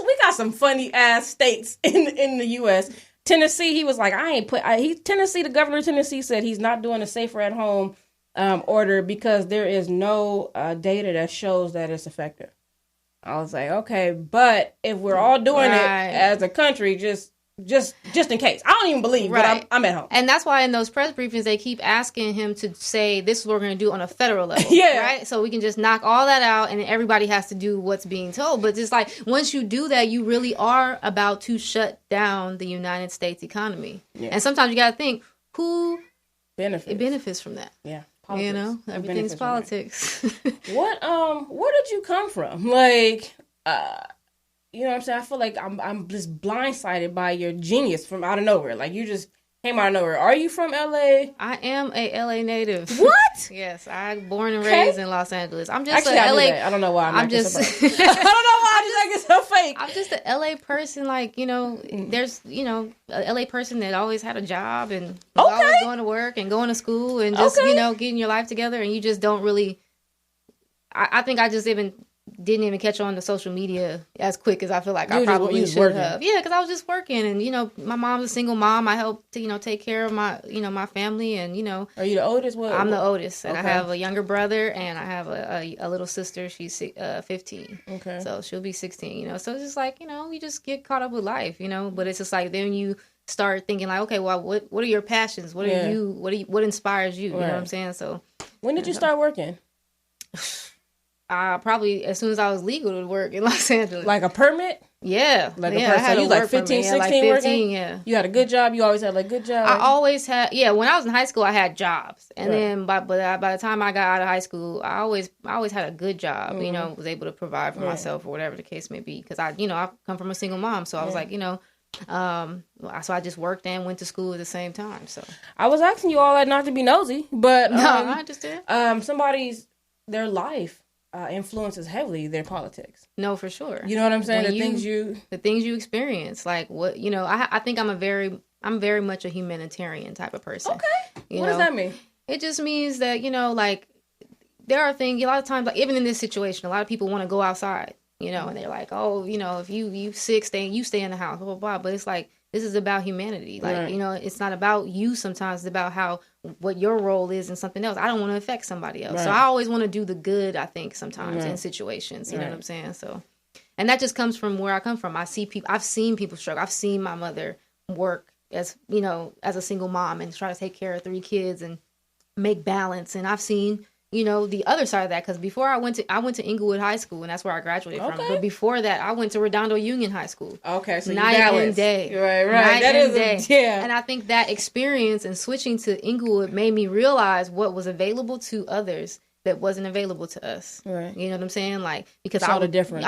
We got some funny ass states in the U.S. Tennessee, he was like, Tennessee, the governor of Tennessee said he's not doing a safer at home order because there is no data that shows that it's effective. I was like, okay, but if we're all doing it as a country, just in case. I don't even believe, but I'm at home. And that's why in those press briefings, they keep asking him to say, this is what we're going to do on a federal level. Right? So we can just knock all that out and everybody has to do what's being told. But it's like, once you do that, you really are about to shut down the United States economy. Yeah. And sometimes you got to think, who benefits from that? Yeah. Politics. You know, everything's politics. Where did you come from? Like, you know what I'm saying? I feel like I'm just blindsided by your genius from out of nowhere. Like, you just came out of nowhere. Are you from LA? I am a LA native. What? Yes, I'm born and raised in Los Angeles. I'm just I don't know why I'm just I don't know why I'm just so fake. I'm just a LA person. Like, you know, there's, you know, a LA person that always had a job and was always going to work and going to school and just, you know, getting your life together, and you just don't really. I think I just didn't even catch on to social media as quick as I feel like I probably should have. Yeah, because I was just working, and you know, my mom's a single mom. I help to, you know, take care of my, you know, my family, and you know. Are you the oldest? I'm the oldest, and I have a younger brother, and I have a little sister. She's 15. Okay. So she'll be 16. You know, so it's just like, you know, you just get caught up with life, you know. But it's just like then you start thinking like, okay, well, what are your passions? What are you? What inspires you? You know what I'm saying? So. When did you start working? Probably as soon as I was legal to work in Los Angeles. Like a permit? Yeah. Like a person. You like 15, 16 like 15, working? Yeah. You had a good job? You always had like good job? I always had, when I was in high school, I had jobs. And then by the time I got out of high school, I always had a good job, you know, was able to provide for myself or whatever the case may be. Because I come from a single mom. So I was like, you know, so I just worked and went to school at the same time. So I was asking you all that not to be nosy, but no, I understand. Their life influences heavily their politics. No, for sure. You know what I'm saying? The things you experience, like what, you know, I think I'm very much a humanitarian type of person. Okay. What does that mean? It just means that, you know, like there are things, a lot of times, like even in this situation, a lot of people want to go outside, you know, and they're like, oh, you know, if you sick, stay in the house, blah, blah, blah. But it's like, this is about humanity. Like, you know, it's not about you sometimes. It's about what your role is in something else. I don't want to affect somebody else. Right. So I always want to do the good, I think, sometimes in situations. You know what I'm saying? So, and that just comes from where I come from. I've seen people struggle. I've seen my mother work as, you know, as a single mom and try to take care of 3 kids and make balance. And I've seen, you know, the other side of that, because before I went to Inglewood High School, and that's where I graduated from. But before that, I went to Redondo Union High School. Okay, so night and day, right. Night and day. And I think that experience and switching to Inglewood made me realize what was available to others that wasn't available to us. Right. You know what I'm saying? Like, because I saw the difference.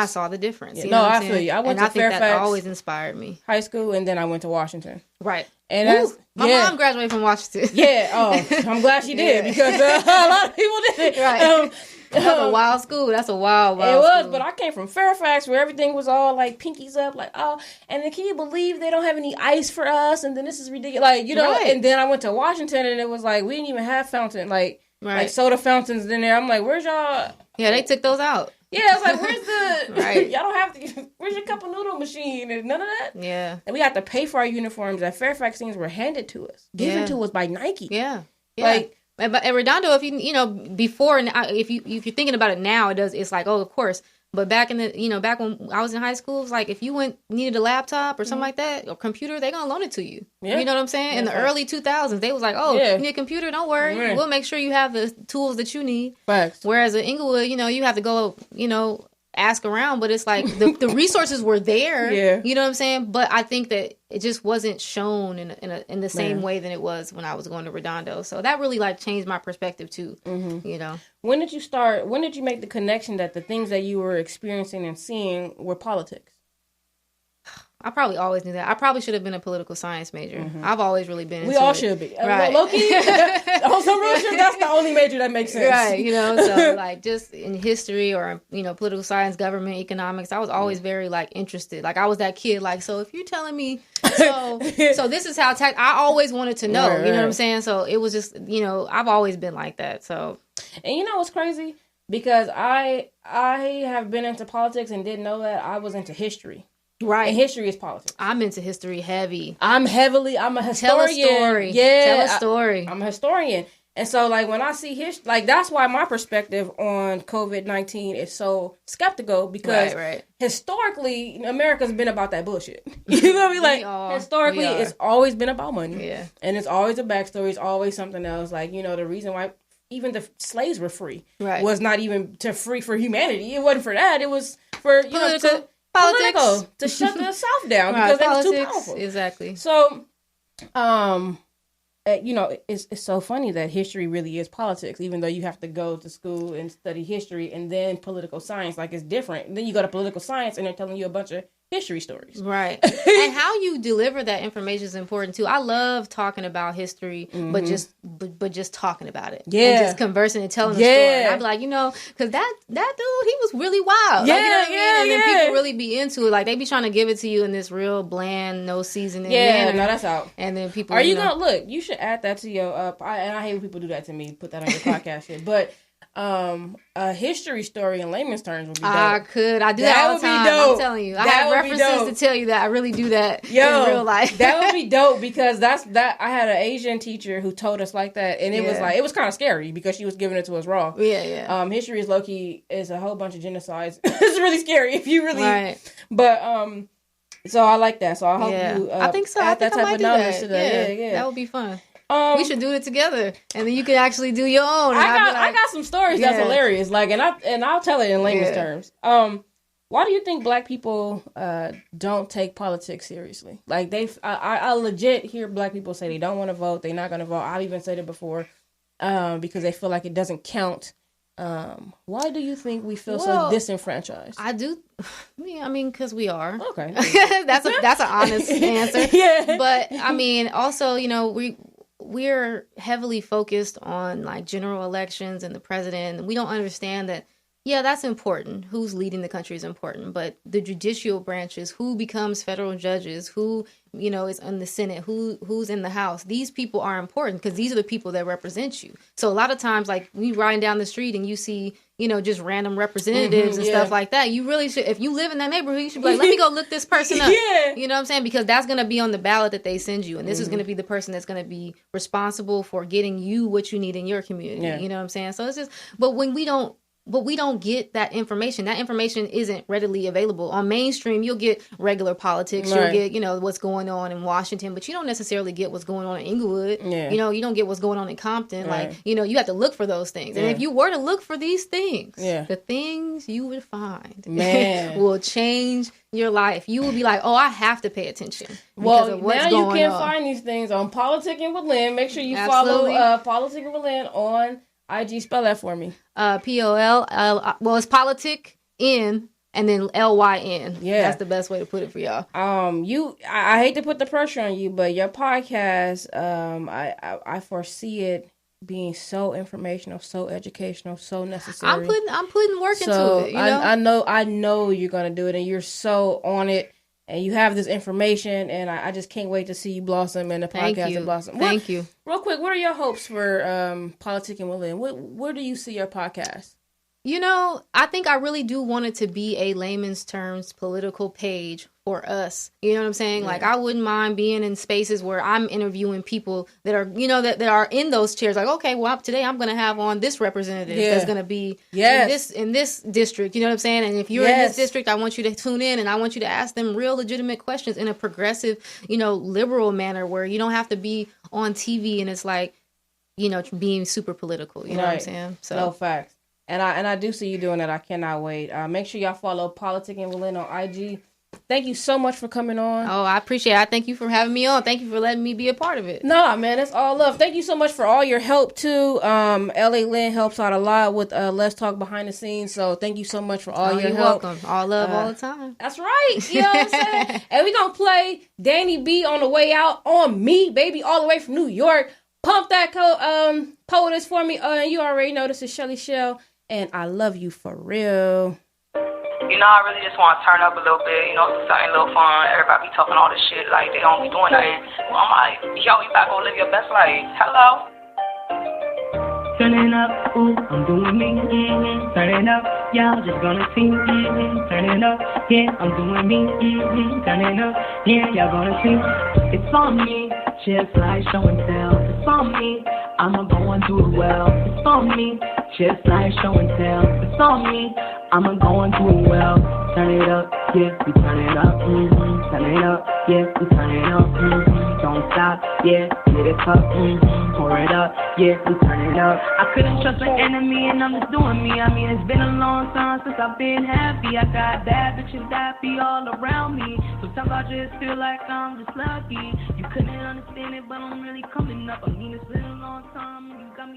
Yeah. You know what I'm I saying? feel you. I went to Fairfax. That always inspired me. High school, and then I went to Washington. Right. And my mom graduated from Washington. Yeah. Oh, I'm glad she did because a lot of people did. Right. That's a wild school. That's a wild It was, school. But I came from Fairfax where everything was all like pinkies up, like, oh, and then can you believe they don't have any ice for us? And then this is ridiculous. Like, you know, and then I went to Washington and it was like, we didn't even have fountain, like soda fountains in there. I'm like, where's y'all? Yeah, they took those out. Yeah, I was like, where's the, y'all don't have to, where's your cup of noodle machine? And none of that. Yeah. And we had to pay for our uniforms. That Fairfax things were handed to us, given to us by Nike. Yeah. Like, but at Redondo, if you know before, and if you're thinking about it now, it's like, oh, of course. But back in the, back when I was in high school, it was like if you needed a laptop or something like that, or computer, they're going to loan it to you. Yeah. You know what I'm saying? In the early 2000s, they was like, oh, you need a computer? Don't worry. Right. We'll make sure you have the tools that you need. Facts. Whereas in Inglewood, you have to go, ask around, but it's like the resources were there. Yeah. You know what I'm saying? But I think that it just wasn't shown in the same way than it was when I was going to Redondo. So that really like changed my perspective too. Mm-hmm. When did you make the connection that the things that you were experiencing and seeing were politics? I probably always knew that. I probably should have been a political science major. Mm-hmm. I've always really been. We all should be. Right. Low-key, also real shit, that's the only major that makes sense. Right. So like just in history or, political science, government, economics, I was always very like interested. Like I was that kid, like, so if you're telling me, so this is how I always wanted to know, you know what I'm saying? So it was just, I've always been like that. So. And you know what's crazy? Because I have been into politics and didn't know that I was into history. Right. And history is politics. I'm into history heavy. I'm a historian. Tell a story. Yeah. Tell a story. I'm a historian. And so, like, when I see history, like, that's why my perspective on COVID-19 is so skeptical, because historically, America's been about that bullshit. You know what I mean? Like, historically, it's always been about money. Yeah. And it's always a backstory. It's always something else. Like, the reason why even the slaves were free was not even free for humanity. It wasn't for that. It was for, political to shut the South down because it was too powerful. Exactly. So, it's so funny that history really is politics, even though you have to go to school and study history and then political science. Like, it's different. And then you go to political science and they're telling you a bunch of history stories. Right. And how you deliver that information is important too. I love talking about history, but just talking about it. Yeah. And just conversing and telling the story. And I'd be like, because that dude, he was really wild. Yeah, like, you know what I mean? And then people really be into it. Like, they be trying to give it to you in this real bland, no seasoning manner. No, that's out. And then people... Are you going to... Look, you should add that to your... and I hate when people do that to me, put that on your podcast shit. But... a history story in layman's terms would be dope. I do that all the time. I'm telling you, I have references to tell you that I really do that in real life. That would be dope, because that I had an Asian teacher who told us like that, and it was kind of scary because she was giving it to us raw. Yeah. History is low-key is a whole bunch of genocides. It's really scary if you really. But so I like that. So I hope you. I think so. Add I think that type of knowledge to that. Yeah. That would be fun. We should do it together, and then you can actually do your own. I got some stories that's hilarious. Like, and I'll tell it in layman's terms. Why do you think Black people don't take politics seriously? Like, I legit hear Black people say they don't want to vote. They're not going to vote. I've even said it before, because they feel like it doesn't count. Why do you think we feel so disenfranchised? I do. I mean, because we are. Okay, that's an honest answer. Yeah, but I mean, also, we're heavily focused on like general elections and the president. We don't understand that, that's important. Who's leading the country is important. But the judicial branches, who becomes federal judges, who, is in the Senate, who's in the House, these people are important because these are the people that represent you. So a lot of times, like, we riding down the street and you see, just random representatives and stuff like that. You really should, if you live in that neighborhood, you should be like, let me go look this person up. You know what I'm saying? Because that's going to be on the ballot that they send you. And this is going to be the person that's going to be responsible for getting you what you need in your community. Yeah. You know what I'm saying? So it's just, but we don't get that information. That information isn't readily available. On mainstream, you'll get regular politics. Right. You'll get, what's going on in Washington, but you don't necessarily get what's going on in Inglewood. Yeah. You don't get what's going on in Compton. Right. Like, you have to look for those things. And if you were to look for these things, the things you would find will change your life. You will be like, oh, I have to pay attention. Well, now you can find these things on Politicking with Lynn. Make sure you follow Politicking with Lynn on IG. Spell that for me. POL. Well, it's politic in and then LYN. Yeah, that's the best way to put it for y'all. I hate to put the pressure on you, but your podcast, I foresee it being so informational, so educational, so necessary. I'm putting work into it. I know you're gonna do it, and you're so on it. And you have this information, and I just can't wait to see you blossom and the podcast and blossom. Thank you. Real quick, what are your hopes for Politicking with Lynn? Where do you see your podcast? I think I really do want it to be a layman's terms political page for us. You know what I'm saying? Like, I wouldn't mind being in spaces where I'm interviewing people that are, you know, that are in those chairs. Like, okay, well, today I'm going to have on this representative that's going to be in this district. You know what I'm saying? And if you're in this district, I want you to tune in and I want you to ask them real legitimate questions in a progressive, you know, liberal manner where you don't have to be on TV and it's like, you know, being super political. You know what I'm saying? So no, facts. And I do see you doing that. I cannot wait. Make sure y'all follow Politic and Berlin on IG. Thank you so much for coming on. Oh, I appreciate it. I thank you for having me on. Thank you for letting me be a part of it. Nah, man, it's all love. Thank you so much for all your help, too. LA Lynn helps out a lot with Let's Talk behind the scenes, so thank you so much for all your help. You're welcome. All love all the time. That's right. You know what I'm saying? And we're going to play Danny B on the way out on me, baby, all the way from New York. Pump that POTUS for me. You already know this is Chelley Chelle, and I love you for real. You know, I really just want to turn up a little bit, you know, something a little fun. Everybody be talking all this shit like they don't be doing nothing. Well, I'm like, yo, you better go live your best life. Hello? Turning up, ooh, I'm doing me, turning up, y'all just gonna see, turning up, yeah, I'm doing me, turning up, yeah, y'all gonna see, it's on me, just like show and tell, it's on me, I'ma go and do it well, it's on me, just like show and tell, it's on me, I'ma go and do it well, turn it up, yeah, we turn it up, turn it up, yeah, we turn it up, don't stop, yeah, get it up, pour it up, yeah, we turn it up. I couldn't trust an enemy and I'm just doing me. I mean, it's been a long time since I've been happy. I got bad bitches that be all around me. Sometimes I just feel like I'm just lucky. You couldn't understand it, but I'm really coming up. I mean, it's been a long time. You got me